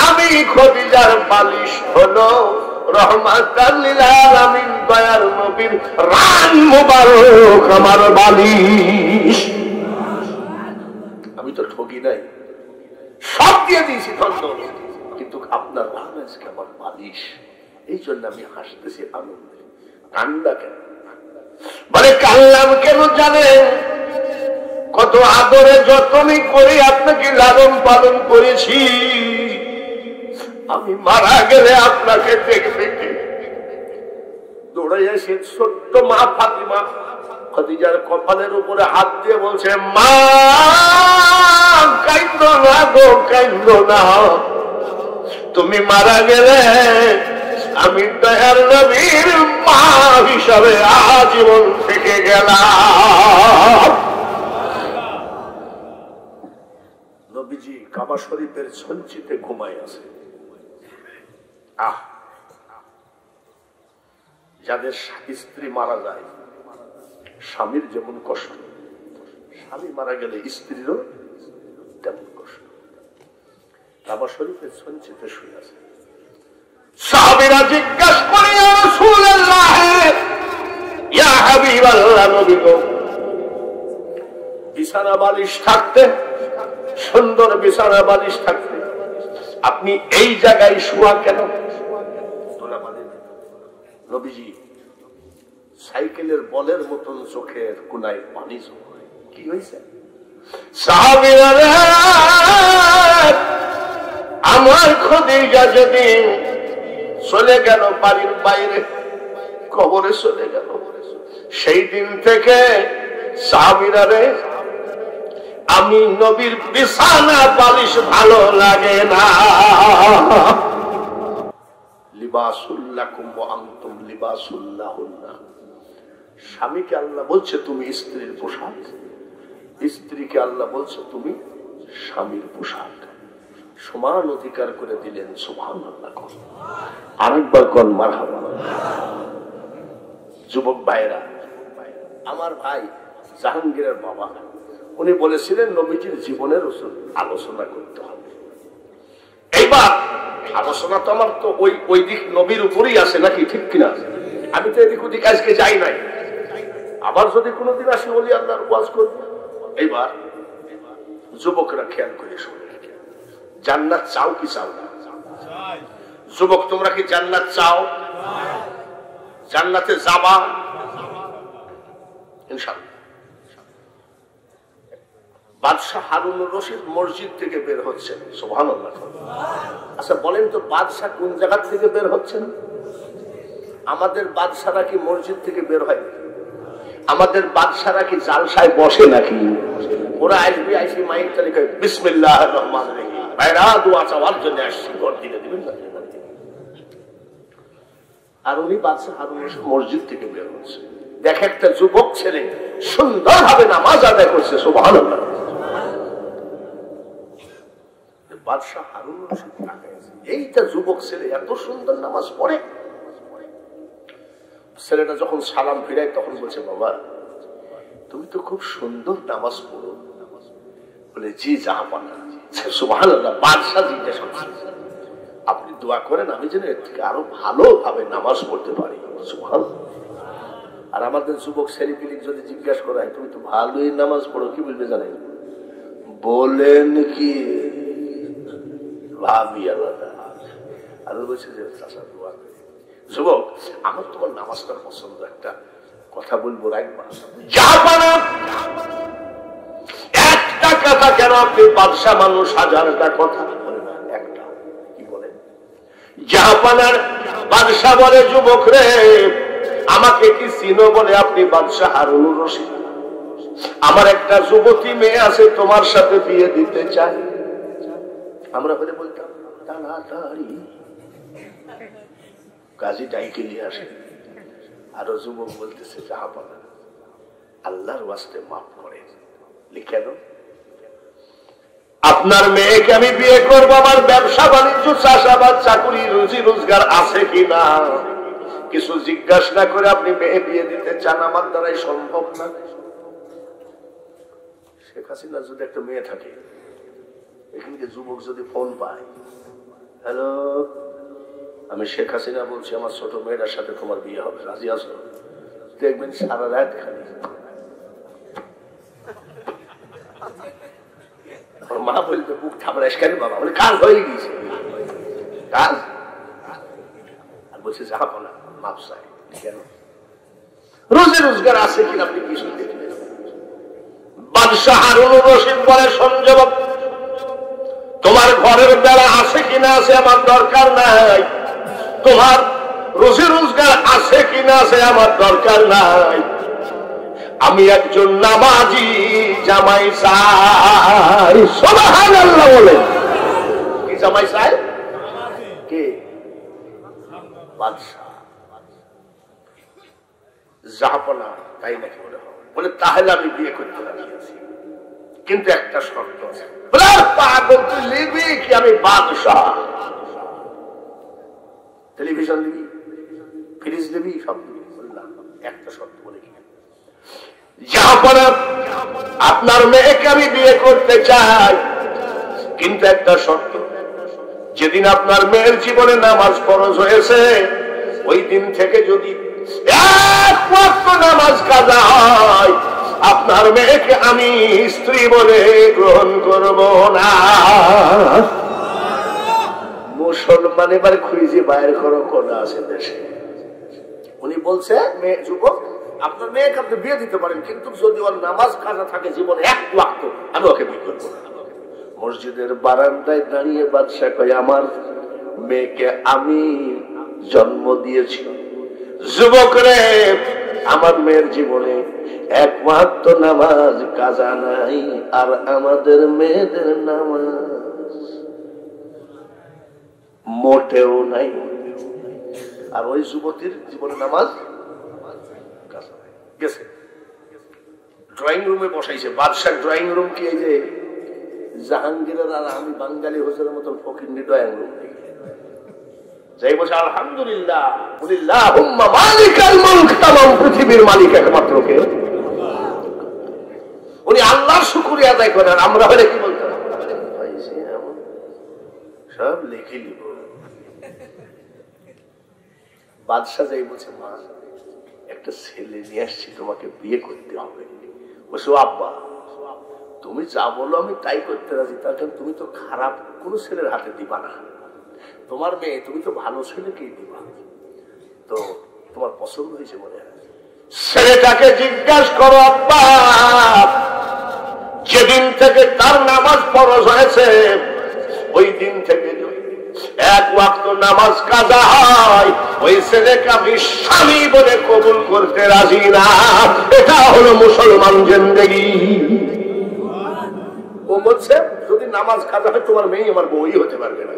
আমি খদিজার বালিশ হলো রহমাতাল লিল আলামিন, দয়ার নবীর রান মুবারক আমার বালিশ। আমি তো ঠকি নাই, সব দিয়ে দিয়েছি ধন্য, কিন্তু আপনার রান আজকে আমার বালিশ, এই জন্য আমি হাসতেছি আনন্দে। কান্না কেন? বলে কান্নাম কেন জানেন? কত আদরে যত্নই করে আপনাকে লালন পালন করেছি, আমি মারা গেলে আপনাকে দেখবে কে? দৌড়ে এসে ছোট্ট মা ফাতিমা খদিজার কপালের উপরে হাত দিয়ে বলছে, মা কাইন্দ না গো, কাইন্দ না, তুমি মারা গেলে আমি দয়ার নবীর মা হিসাবে আজীবন থেকে গেলাম। নবীজি কাবা শরীফের সঞ্চিতে ঘুমায় আছে। যাদের স্ত্রী মারা যায়, স্বামীর যেমন কষ্ট, স্বামী মারা গেলে স্ত্রীরও তেমন কষ্ট। কাবা শরীফের সঞ্চিতে শুয়ে আছে। সাহাবীরা জিজ্ঞাসা করে, ইয়া রাসূলুল্লাহ, ইয়া হাবিবাল্লাহ, নবী গো, বিছানা বালিশ থাকতে, সুন্দর বিছানা বালিশ থাকতে আপনি এই জায়গায় শোয়া কেন? নবীজি সাইকেলের বলের মতন চোখের কোনায় পানি জমে। কি হয়েছে? সাহাবীরা, আমার খদিজা যেদিন চলে গেল বাড়ির বাইরে, কবরে চলে গেল, সেই দিন থেকে সাহাবীরা রে, আমি নবীর বিছানা বালিশ ভালো লাগে না। লিবাসুল্লাকুম ওয়া আনতুম লিবাসুল্লাহুন্না। স্বামীকে আল্লাহ বলছে তুমি স্ত্রীর পোশাক, স্ত্রীকে আল্লাহ বলছে তুমি স্বামীর পোশাক। সমান অধিকার করে দিলেন। সুবহানাল্লাহ। আরেকবার কোন মারহাবা। যুবক ভাইরা, আমার ভাই জাহাঙ্গীরের বাবা উনি বলেছিলেন নবীজির জীবনের আলোচনা করতে হবে। এইবার আলোচনা তো আমার তো ওই দিক নবীর উপরেই আছে নাকি, ঠিক কিনা? আমি তো এদিক ওদিক আজকে যাই নাই, আবার যদি কোনোদিন আসি বলি আল্লাহর ওয়াজ করব। এইবার যুবকরা খেয়াল করে শুনে, জান্নাত চাও কি চাও না? যুবক তোমরা কি জান্নাত চাও? জান্নাতে যাবা? ইনশাআল্লাহ। বাদশাহ হারুনুর রশিদ মসজিদ থেকে বের হচ্ছেন, সুবহানাল্লাহ। আচ্ছা বলেন তো, বাদশাহ কোন জায়গা থেকে বের হচ্ছেন? আমাদের বাদশারা কি মসজিদ থেকে বের হয়? আমাদের বাদশারা কি জালসায় বসে নাকি? ওরা আসবে, আইসি মাইক তালিকা বিসমিল্লাহির রহমানির রহিম, বাইরা দোয়া চাওয়ার জন্য আসছি, ভোট দিলে দিবেন না। আর উনি বাদশাহ হারুন রশিদ মসজিদ থেকে বের হচ্ছে, দেখে একটা যুবক ছেলে সুন্দরভাবে নামাজ আদায় করছে, সুবহানাল্লাহ। বাদশাহ হারুন রশিদ এইটা যুবক ছেলে এত সুন্দর নামাজ পড়ে। ছেলেটা যখন সালাম ফিরায় তখন বলছে, বাবা তুমি তো খুব সুন্দর নামাজ পড়ো। বলে, জি জাহাপানা। সুবহানাল্লাহ। বাদশাহ জিজ্ঞেস করছে, আপনি দোয়া করেন আমি যেন এর থেকে আরো ভালোভাবে নামাজ পড়তে পারি। সুবহানাল্লাহ। আর আমাদের যুবক ছেলেপিলি যদি জিজ্ঞাসা করা হয় তুমি তো ভালোই নামাজ পড়ো, কি বলবে জানেন? বলেন কি ভাবি আলাদা। আর বলছে যে দোয়া করে, যুবক আমার তোমার নামাজটার পছন্দ, একটা কথা বলবো, রাখবা? একটা কথা কেন? আপনি বাদশাহ মানুষ, হাজারটা কথা বলে না, একটা। কি বলেন? জাহাপানার বাদশাহ বলে, যুবক রে আমাকে কি চিনো? বলে, আপনি বাদশাহ হারুনুর রশিদ। আমার একটা যুবতী মেয়ে আছে, তোমার সাথে বিয়ে দিতে চাই। আমরা বলে বলতাম তাড়াতাড়ি কাজী ডাইকে নিয়ে আসে। আরো যুবক বলতেছে, জাহাপানা আল্লাহর ওয়াস্তে মাফ করেন। কেন? আপনার মেয়েকে আমি বিয়ে করবো, আমার ব্যবসা বাণিজ্য, চাষাবাদ, চাকুরি, রুজি রোজগার আছে কিনা কিছু জিজ্ঞাসা না করে আপনি মেয়ে বিয়ে দিতে চান, আমার দ্বারাই সম্ভব না। শেখ হাসিনা যদি একটা মেয়ে থাকে, এখানকে যুবক যদি ফোন পায়, হ্যালো আমি শেখ হাসিনা বলছি, আমার ছোট মেয়েটার সাথে তোমার বিয়ে হবে, রাজি আছো? দেখবেন সারা রাত খালি মা বলবে, বুক থামড়াস কেন বাবা? বলে, কাজ হয়ে গিয়েছে, কাজ। আর বলছে, যাবো না, মাপ চাই। কেন? রোজে রোজগার আছে কিনা আপনি কিছু দেখলেন? বাদশাহ হারুনুর রশিদ বলে, সঞ্জব তোমার ঘরের বেলা আছে কিনা আছে আমার দরকার নাই, তোমার রোজে রোজগার আছে কিনা আছে আমার দরকার নাই, আমি একজন নামাজি জামাই চাই। সুবহানাল্লাহ বলে। কি জামাই চাই? কে? বাদশাহ। জাহাপনা তাই নাকি? বলে, তাহলে আমি বিয়ে করতে রাজি আছি, কিন্তু একটা শর্ত আছে। পাগল তুই লিখবি কি আমি বাদশাহ? টেলিভিশন দিবি, ফ্রিজ দিবি, সব দিবি। বললাম একটা শর্ত। বলে কি? জাহাপনা আপনার মেয়েকে আমি বিয়ে করতে চাই, কিন্তু একটা শর্ত, যেদিন আপনার মেয়ের জীবনে নামাজ ফরজ হয়েছে ওই দিন থেকে যদি এক ওয়াক্ত নামাজ কাজা হয়, আপনার মেয়েকে আমি স্ত্রী বলে গ্রহণ করব না। মুসলমান এবার খুঁজে বাইর করো কোন আছে দেশে। উনি বলছে, মেয়ে যুবক আপনার মেয়েকে আপনি বিয়ে দিতে পারেন, কিন্তু যদি ওর নামাজ কাজা থাকে জীবনে এক ওয়াক্ত, আমি ওকে বিয়ে করবো না। মসজিদের বারান্দায় দাঁড়িয়ে বাদশা কয়, আমার মেয়েকে আমি জন্ম দিয়েছি, যুবক রে আমার মেয়ের জীবনে একমাত্র নামাজ কাজা নাই, আর আমাদের মেয়েদের নামাজ মোটেও নাই। আর ওই যুবতীর জীবনে নামাজ কাজা নাই। গেছে ড্রয়িং রুমে বসাইছে। বাদশাহ ড্রয়িং রুম কি এই যে জাহাঙ্গীরের আর আমি বাঙালি হোসেনের মতন ফকির ড্রয়িং রুম যাই বসে আলহামদুলিল্লাহ আল্লাহুম্মা মালিকাল মুলক, তামাম পৃথিবীর মালিক একমাত্র কে? উনি আল্লাহর শুকরিয়া আদায় করেন। আমরা হলে কি বলতাম? সব লিখে নিব। বাদশাহ যাই বলছে, মা একটা ছেলে নিয়ে আসছি, তোমাকে বিয়ে করতে হবে। বলছো, আব্বা তুমি যা বলো আমি তাই করতে রাজি, তার কারণ তুমি তো খারাপ কোনো ছেলের হাতে দিবা না, তোমার মেয়ে তুমি তো ভালো ছেলেকেই দিবা, তো তোমার পছন্দ হয়েছে মনে হয়। ছেলেটাকে জিজ্ঞাসা করো, আব্বা যেদিন থেকে তার নামাজ ফরজ হয়েছে ওই দিন থেকে এক ওয়াক্ত নামাজ কাজা হয়, ওই ছেলেকে আমি স্বামী বলে কবুল করতে রাজি না। এটা হলো মুসলমান জিন্দেগি। ও বলছে যদি নামাজ কাজা হয় তোমার মেয়ে আমার বউই হতে পারবে না।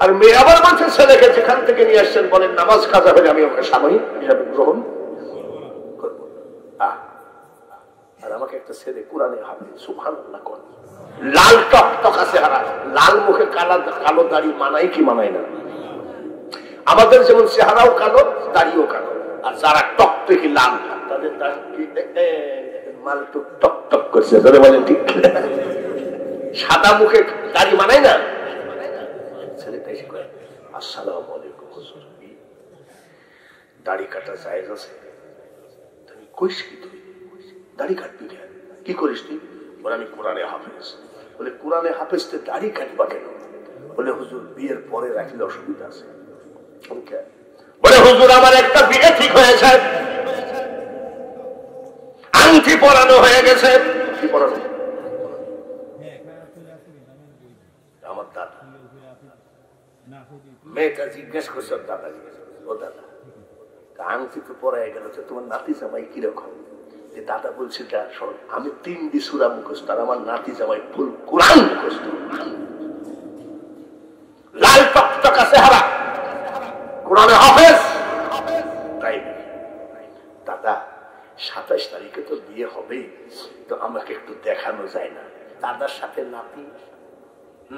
আর মেয়ে আবার বলছে ছেলেকে যেখান থেকে নিয়ে আসছেন বলেন নামাজ কাজা হলে আমি ওকে স্বামী হিসাবে গ্রহণ করব। আর আমাকে একটা ছেলে কোরআনে হাফেজ, সুবহানাল্লাহ কোন লাল টকটকা চেহারা, লাল মুখে কালো দাড়ি মানায় কি মানায় না? আমাদের যেমন চেহারাও কালো, দাড়িও কালো। আর যারা টকটকি লাল তাদের মাল টক টক করছে, বলেন ঠিক। সাদা মুখে দাড়ি মানায় না। ছেলেটা এসে কয় আসসালামু আলাইকুম হুজুর, দাড়ি কাটা জায়েজ আছে? তুমি কইস কি তুই দাড়ি কাটবি কেন? কি করিস তুই? বলে আমি কোরআনে হাফেজ। বলে কোরআনে হাফেজতে দাড়ি কাটবা কেন? বলে হুজুর বিয়ের পরে রাখলে অসুবিধা আছে। বলে হুজুর আমার একটা বিয়ে ঠিক হয়েছে, আংটি পরানো হয়ে গেছে। কি পরানো? আমার দাদা। মেয়েটা জিজ্ঞেস করছে দাদা, ও দাদা আংটি তো পরাই গেল, তোমার নাতি জামাই কিরকম? দাদা বলছে আমি 3 সূরা মুখস্থ আর আমার নাতি জামাই ফুল কোরআন মুখস্থ, লাল টকটকা চেহারা, কোরআনে হাফেজ। তাই দাদা 27 তারিখে তো বিয়ে হবে, তো আমাকে একটু দেখানো যায় না? দাদার সাথে নাতি,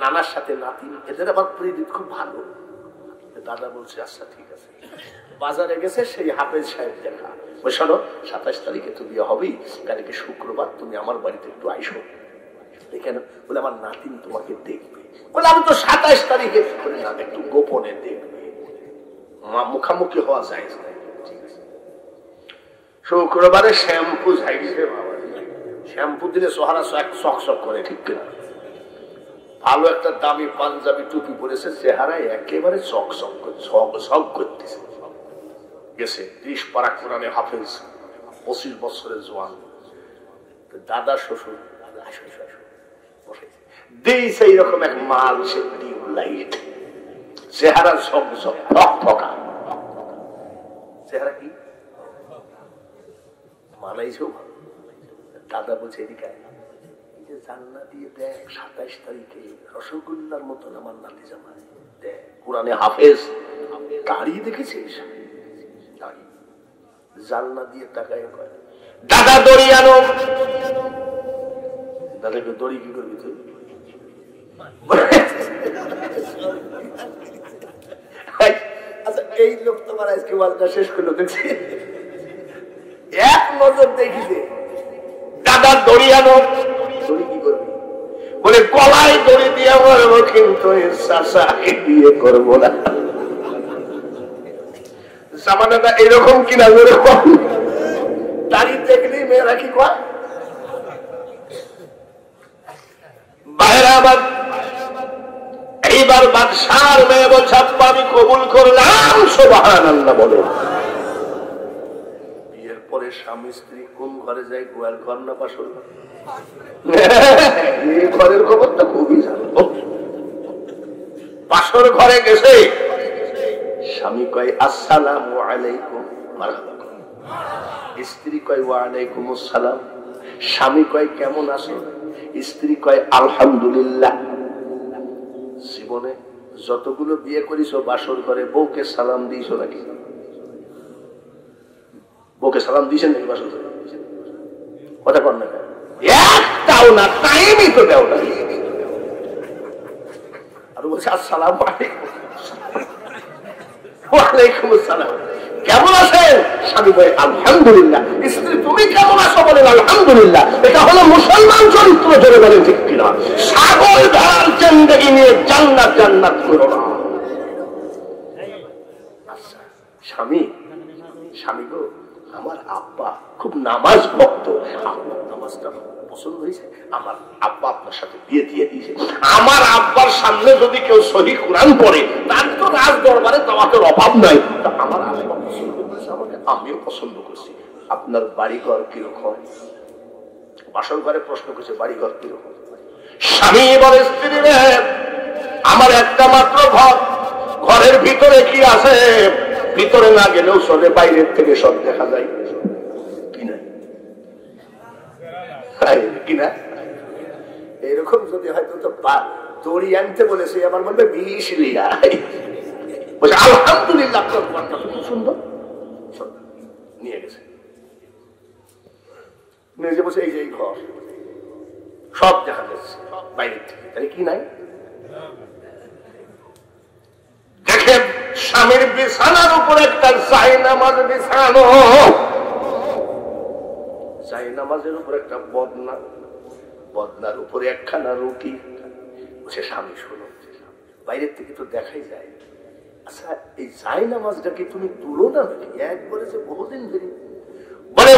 নানার সাথে নাতি, এদের আবার প্রীতি খুব ভালো। দাদা বলছে আচ্ছা ঠিক আছে। বাজারে গেছে সেই হাফেজ সাহেব দেখা। ওই শোনো 27 তারিখে তো বিয়ে হবেই, কালকে শুক্রবার তুমি আমার বাড়িতে একটু আইসো। কেন? বলে আমার নাতিন তোমাকে দেখবে। বলে আমি তো 27 তারিখে না, একটু গোপনে দেখবে, মুখামুখি হওয়া যায় না। ঠিক আছে। শুক্রবারে শ্যাম্পু ঝাইছে, শ্যাম্পু দিলে সোহারা চকচক করে, ঠিক কিনা? ভালো একটা দামি পাঞ্জাবি টুপি পরেছে, চেহারায় একেবারে চকচক করতেছে। গেছে 30 পারা কোরআনে হাফেজ, 25 বছরের জোয়ান। দাদা শ্বশুর দিয়েছে এইরকম এক মাল, সে টিউবলাইট, চেহারা ঝকঝক ফকা। চেহারা কি মানাইছেও ভালো। দাদা বলছে এদিকে জান্না দিয়ে দেখ 27 তারিখে রসগোল্লার মতন আমার নাতি জামাই, দেখ কোরআনে হাফেজ, দাঁড়িয়ে দেখেছিস? জান্না দিয়ে তাকায় কয় দাদা দড়ি আনো। দাদাকে দড়ি কি করবি তুই? আচ্ছা এই লোক তোমার আজকে ওয়াজটা শেষ করলো দেখছি, এক নজর দেখিছে দাদা দড়ি আনো। দড়ি কি করবি? বলে গলায় দড়ি দিয়ে মারবো, কিন্তু বিয়ে করবো না। জামানাটা এরকম কিনা? দাড়ি দেখলি মেয়েরা কি কয়? বাইরে আবার এইবার বাদশার মেয়ে বলছে আব্বা আমি কবুল করলাম, সুবহানাল্লাহ বলে। বিয়ের পরে স্বামী স্ত্রী কোন ঘরে যায়? গোয়াল ঘর না বাসর ঘর? এই ঘরের খবরটা খুবই জানো। বাসর ঘরে গেছে, স্বামী কয় আসসালামু আলাইকুম, স্ত্রী কয় ওয়া আলাইকুম আসসালাম। স্বামী কয় কেমন আছো? স্ত্রী কয় আলহামদুলিল্লাহ। জীবনে যতগুলো বিয়ে করিছো বাসর ঘরে বউকে সালাম দিয়েছো নাকি? বউকে সালাম দিয়েছেন নাকি বাসর ঘরে? কথা কর না, একটাও না, টাইমই তো দেও না। আর বলছে আসসালামু আলাইকুম, ওয়ালাইকুম আসসালাম, কেমন আছেন? স্বামী বলে আলহামদুলিল্লাহ। স্ত্রী তুমি কেমন আছো? বলেন আলহামদুলিল্লাহ। এটা হলো মুসলমান চরিত্র, জোরে বলেন ঠিক কিনা? সাগর ধার জিন্দেগি নিয়ে জান্নাত জান্নাত করো না। আচ্ছা স্বামী, স্বামী গো আমার আব্বা খুব নামাজ ভক্ত, আপনার নামাজটা পছন্দ হয়েছে, আমার আব্বা আপনার সাথে বিয়ে দিয়ে দিয়েছে। আমার আব্বার সামনে যদি কেউ সহিহ কোরআন পড়ে তার তো রাজ দরবারে দাওয়াতের অভাব নাই। আমার আব্বা পছন্দ করেছে আমাকে, আমিও পছন্দ করছি, আপনার বাড়িঘর কিরকম? বাসর ঘরে প্রশ্ন করছে বাড়িঘর কিরকম? স্বামী বলে স্ত্রী রে, আমার একটা মাত্র ঘর, ঘরের ভিতরে কি আছে? ভিতরে না গেলেও চলে, বাইরের থেকে সব দেখা যায়। কিনা কিনা এরকম যদি হয়তো তো দড়ি আনতে বলেছে, আমার বলবে 20 লিয়া। বলছে আলহামদুলিল্লাহ আপনার ঘরটা খুব সুন্দর, নিয়ে গেছে। নিজে বসে এই যে এই ঘর সব দেখা যাচ্ছে বাইরের থেকে, তাহলে কি নাই? দেখেন স্বামীর বিছানার উপর একটা জায়নামাজ বিছানো, জায়নামাজের উপর একটা বদনা, বদনার উপরে একখানা রুটি। বসে স্বামী শোনো, বাইরের থেকে তো দেখাই যায়, আচ্ছা এই জায়নামাজটা কি তুমি তুলো না নাকি? একবারে যে বহুদিন ধরে বলে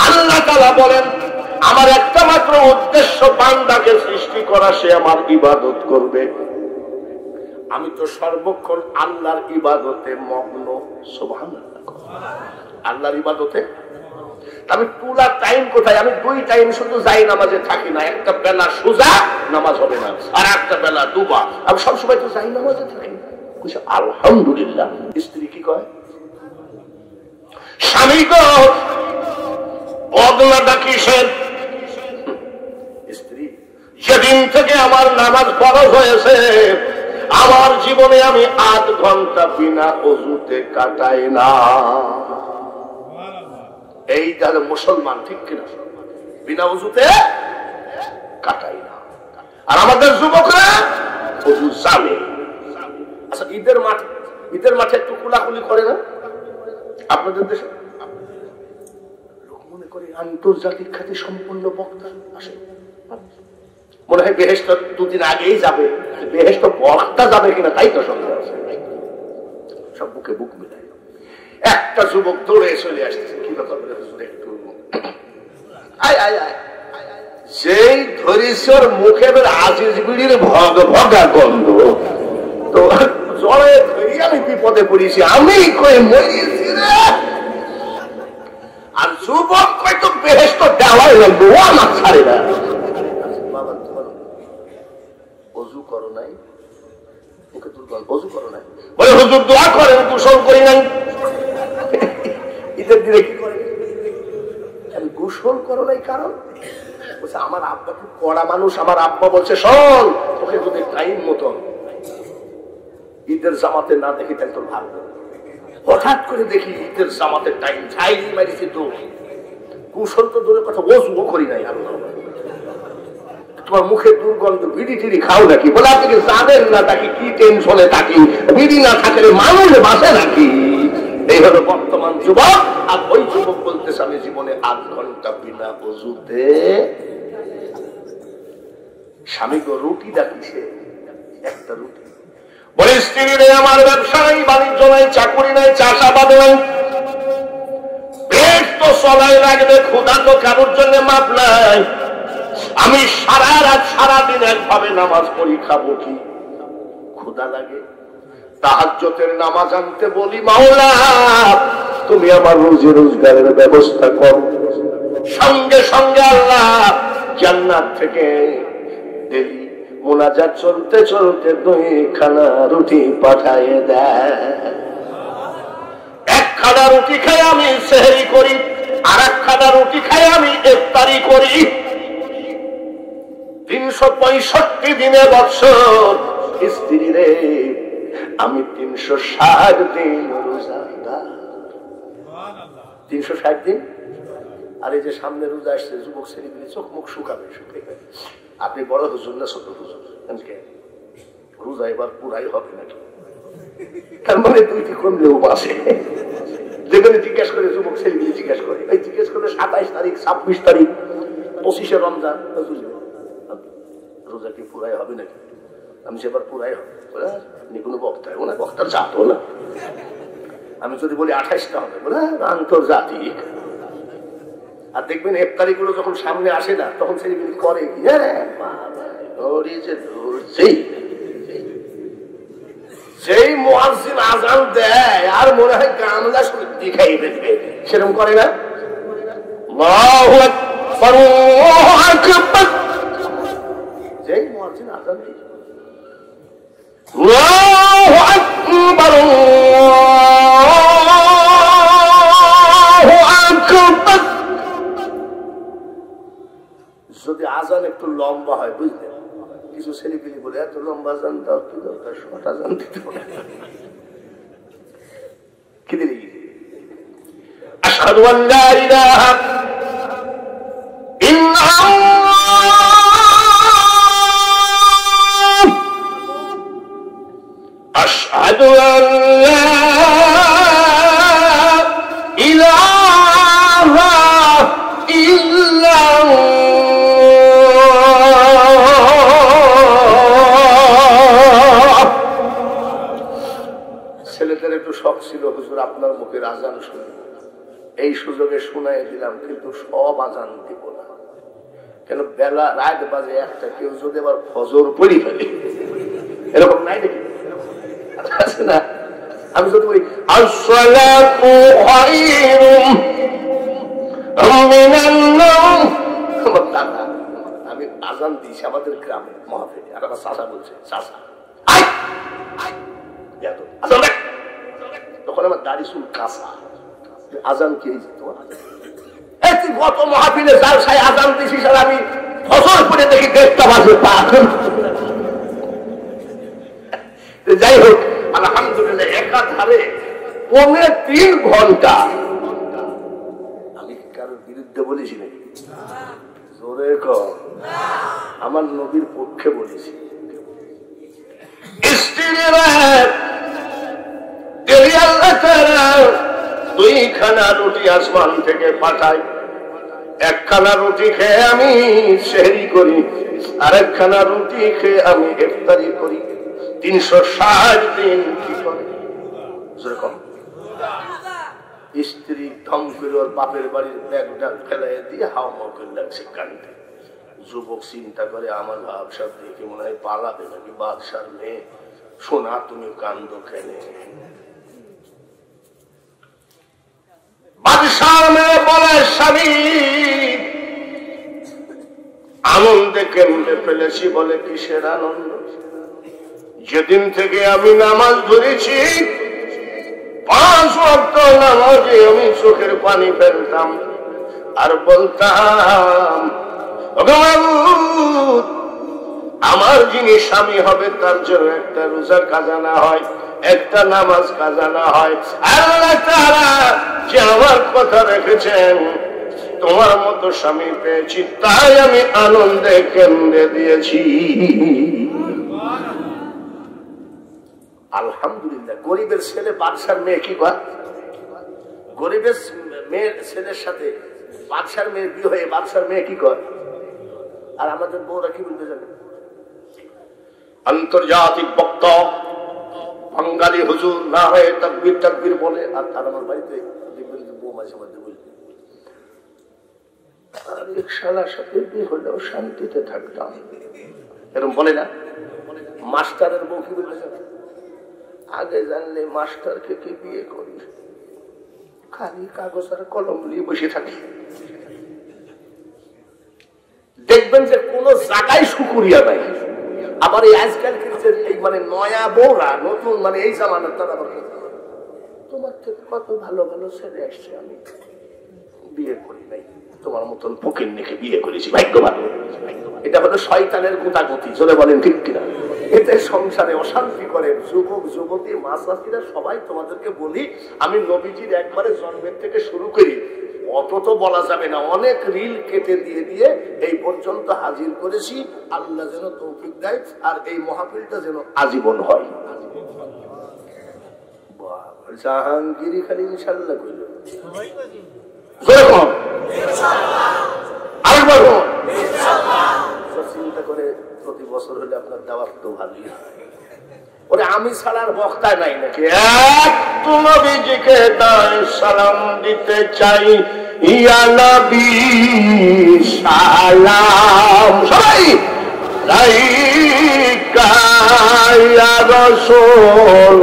আল্লাহ তাআলা বলেন আমার একটা মাত্র উদ্দেশ্য বান্দাকে সৃষ্টি করা, সে আমার ইবাদত করবে। আমি তো সর্বক্ষণ আল্লাহর ইবাদতে মগ্ন। সুবহানাল্লাহ, আল্লাহর ইবাদতে। আমি পুরা টাইম কোথায়? আমি 2 টাইম শুধু যাই নামাজে থাকি না, একটা বেলা সোজা নামাজ হবে না, আর একটা বেলা ডুবা। আমি সবসময় তো যাই নামাজে থাকি। আলহামদুলিল্লাহ। স্ত্রী কি কয়? স্বামী গো বদনাটা কিসের? স্ত্রী যেদিন থেকে আমার নামাজ ফরজ হয়েছে, আমার জীবনে আমি 8 ঘন্টা বিনা ওযুতে কাটাই না। এই যারা মুসলমান, ঠিক কিনা? বিনা ওযুতে কাটাই না। আর আমাদের যুবকরা ওযু জানে। আচ্ছা ঈদের মাঠে একটু কুলাকুলি করে না আপনাদের দেশে? লোক মনে করে আন্তর্জাতিক খ্যাতি সম্পন্ন বক্তা আসে, মনে হয় বেহেশত 2 দিন আগেই যাবে। বেহেশত বক্তা যাবে কিনা তাই তো সন্দেহ আছে। সব বুকে বুক মিলায়। একটা যুবক দৌড়ে চলে আসছে, কি ব্যাপার বলে একটু আয় আয় আয়, যেই ধরিসর মুখে আজিজ বিড়ির ভগা গন্ধ, তো জলে ধরি আমি বিপদে পড়েছি, আমি কয়ে মরিয়েছি রে। আর যুবক কয় তো বেহেশত দেওয়াই লাগবে, ও আমার ছাড়ে না। বাবা তোমার ওযু করো নাই? মুখে দুর্গন্ধ, ওযু করো নাই? বলে হুজুর দোয়া করেন, গোসল করি নাই। ঈদের দিনে কি করে? আমি গোসল করো নাই কারণ বলছে আমার আব্বা খুব কড়া মানুষ। আমার আব্বা বলছে শোন, তোকে যদি টাইম মতো ঈদের জামাতে না দেখি তাই তোর ভালো। হঠাৎ করে দেখি ঈদের জামাতের টাইম ছাই মারিছি, তো গোসল তো দূরের কথা, ওযুও করি নাই। আল্লাহ, তোমার মুখে দুর্গন্ধ, বিড়ি টিড়ি খাও নাকি? বলে আপনি কি জানেন না তাকে কি টেনশনে থাকি? বিড়ি না থাকলে মানুষ বাঁচে নাকি? এই হলো বর্তমান যুবক। আর ওই যুবক বলতেছে আমি জীবনে 8 ঘন্টা বিনা ওযুতে। স্বামী গো রুটি ডাকিছে, একটা রুটি। বলে স্ত্রী রে আমার ব্যবসা নাই, বাণিজ্য নাই, চাকরি নাই, চাষাবাদ নাই, পেট তো চলাই লাগবে, ক্ষুধা তো কারোর জন্য মাপ নাই। আমি সারা রাত সারাদিন একভাবে নামাজ পড়ি, খাবো কি? ক্ষুধা লাগে। তাহাজ্জুদের নামাজ আনতে বলি, মাওলা তুমি আমার রুজি রোজগারের ব্যবস্থা করো। সঙ্গে সঙ্গে আল্লাহ জান্নাত থেকে ডেলি মুনাজাত চলতে চলতে 2 খানা রুটি পাঠায় দেয়। 1 খানা রুটি খাই আমি সেহরি করি, আর 1 খানা রুটি খাই আমি ইফতারি করি। 365 দিনে বছর স্ত্রী রে আমি 360 দিন রোজাদার। 360 দিন। আর এই যে সামনে রোজা আসছে, যুবক ছেলেগুলি চোখ মুখ শুকাবে, শুকাবে। আপনি বড় হুজুর না ছোট হুজুর? রোজা এবার পুরাই হবে নাকি? তার মানে 2টি কমলেও বাসে। যেখানে জিজ্ঞাসা করে যুবক ছেলেগুলি জিজ্ঞাসা করে, এই জিজ্ঞেস করলে 27 তারিখ, 26 তারিখ, 25শে রমজান, রোজা কি পুরাই হবে নাকি? আমি সেবার পুরাই হবে। আপনি কোনো বক্তা, ওনার বক্তার জাত না। আমি যদি বলি 28টা হবে, বলে আন্তর্জাতিক। আর দেখবেন ইফতারি গুলো যখন সামনে আসে না, তখন ছেলেগুলি করে কি যেই মুয়াজ্জিন আজান দেয় আর মনে হয় গামলা সত্যি খাই দেবে, সেরকম করে না? আল্লাহু আকবার, আল্লাহু আকবার। যেই মুয়াজ্জিন আজান দেয় আল্লাহু আকবার, আল্লাহু আকবার। যদি আজান একটু লম্বা হয়, বুঝলেন, কিছু ছেলেপিলি বলে এত লম্বা আজান দাও, কি দরকার, শর্ট আজান দিতে হবে। কি দিলি? আশহাদু আল্লা ইলাহা ইল্লাল্লাহ, আশহাদু আল্লা ইলাহা ইল্লাল্লাহ। ছেলেদের একটু শখ ছিল, হুজুর আপনার মুখের আজান শুনি, এই সুযোগে শুনাই দিলাম, কিন্তু সব আজান দিব না, কেন বেলা রাত বাজে একটা, কেউ যদি আবার ফজর পড়ি ফেলে, এরকম নাই দেখি আছে না? আমি যদি বলি আসসালাতু খায়রুম মিনান নাওম, আমি আজান দিয়েছি আমাদের গ্রামে মাহফিলে, আর আমার চাচা বলছে, চাচা তখন আমার দাড়ি চুল কাঁচা, আজান কে তোমার গত মাহফিলে যার সাই আজান দিয়েছি, স্যার আমি ফসল করে দেখি 1:30 বাজে পা। যাই হোক, আলহামদুলিল্লাহ একাধারে 3.25 ঘন্টা। আমি কারোর বিরুদ্ধে বলেছি নাকি? জোরে কর, আমার নবীর পক্ষে বলেছি। দুইখানা রুটি আসমান থেকে পাঠায়, একখানা রুটি খেয়ে আমি সেহরি করি, আর একখানা রুটি খেয়ে আমি ইফতারি করি। 360 দিন কি করে? স্ত্রী ধম করে ওর বাপের বাড়ির ব্যাগ ডাক ফেলাই দিয়ে হাওয়া করে লাগছে কানতে। যুবক চিন্তা করে আমার ভাবসাব দেখে মনে হয় পালাবে নাকি, বাদশার মেয়ে, শোনা তুমি কান্দ কেনে? বাদশার মেয়ে বলে, স্বামী আনন্দে কেন্দ্রে ফেলেছি। বলে কিসের আনন্দ? যেদিন থেকে আমি নামাজ ধরেছি, 5 ওয়াক্ত নামাজে আমি চোখের পানি ফেলতাম আর বলতাম, আমার যিনি স্বামী হবে তার জন্য একটা রোজা কাজা না হয়, একটা নামাজ কাজা না হয়, আল্লাহ তাআলা যে আমার কথা রেখেছেন, তোমার মতো স্বামী পেয়েছি, তাই আমি আনন্দে কেন্দ্রে দিয়েছি। আলহামদুলিল্লাহ। গরিবের ছেলে বাদশার মেয়ে কি কয়? গরিবের মেয়ের ছেলের সাথে বাদশার মেয়ের বিয়ে হয়ে বাদশার মেয়ে কি কয়? আর আমাদের বউরা কি বলতে জানে? আন্তর্জাতিক বক্তা বাঙালি হুজুর না হয়ে তাকবীর তাকবীর বলে, আর তার আমার বাড়িতে দেখবেন যে বউ মাঝে মধ্যে বলবে, আর এক শালার সাথে বিয়ে হলেও শান্তিতে থাকতাম, এরকম বলে না? মাস্টারের বউ কি বলতে জানে? আগে জানলে মাস্টারকে কি বিয়ে করি, খালি কাগজ আর কলম নিয়ে বসে থাকি। দেখবেন যে কোন জায়গায় শুকুরিয়া নাই। আবার এই আজকাল এই মানে নয়া বউরা, নতুন মানে এই জামানার, তারা তোমার থেকে কত ভালো ভালো ছেলে আসছে, আমি বিয়ে করি নাই, তোমার মতন ফকির নেকে বিয়ে করেছি, ভাগ্যবান। এটা হলো শয়তানের গুতাগুতি, চলে বলেন ঠিক কিনা? এতে সংসারে অশান্তি করে যুবক যুবতী মাসাসিরা সবাই। তোমাদেরকে বলি, আমি নবীজির একবারে জন্মের থেকে শুরু করি, অত তো বলা যাবে না, অনেক রিল কেটে দিয়ে দিয়ে এই পর্যন্ত হাজির করেছি। আল্লাহ যেন তৌফিক দেয় আর এই মাহফিলটা যেন আজীবন হয়। জাহাঙ্গীরি খালি ইনশাল্লাহ কইল, চিন্তা করে প্রতি বছর হলে আপনার দাওয়াত তো ভালোই হয়। ওরে আমি ছাড়ার বক্তা নাই নাকি? নবীজিকে সালাম দিতে চাই, ইয়া নবী সালাম। সবাই লাইকা ইয়া রাসূল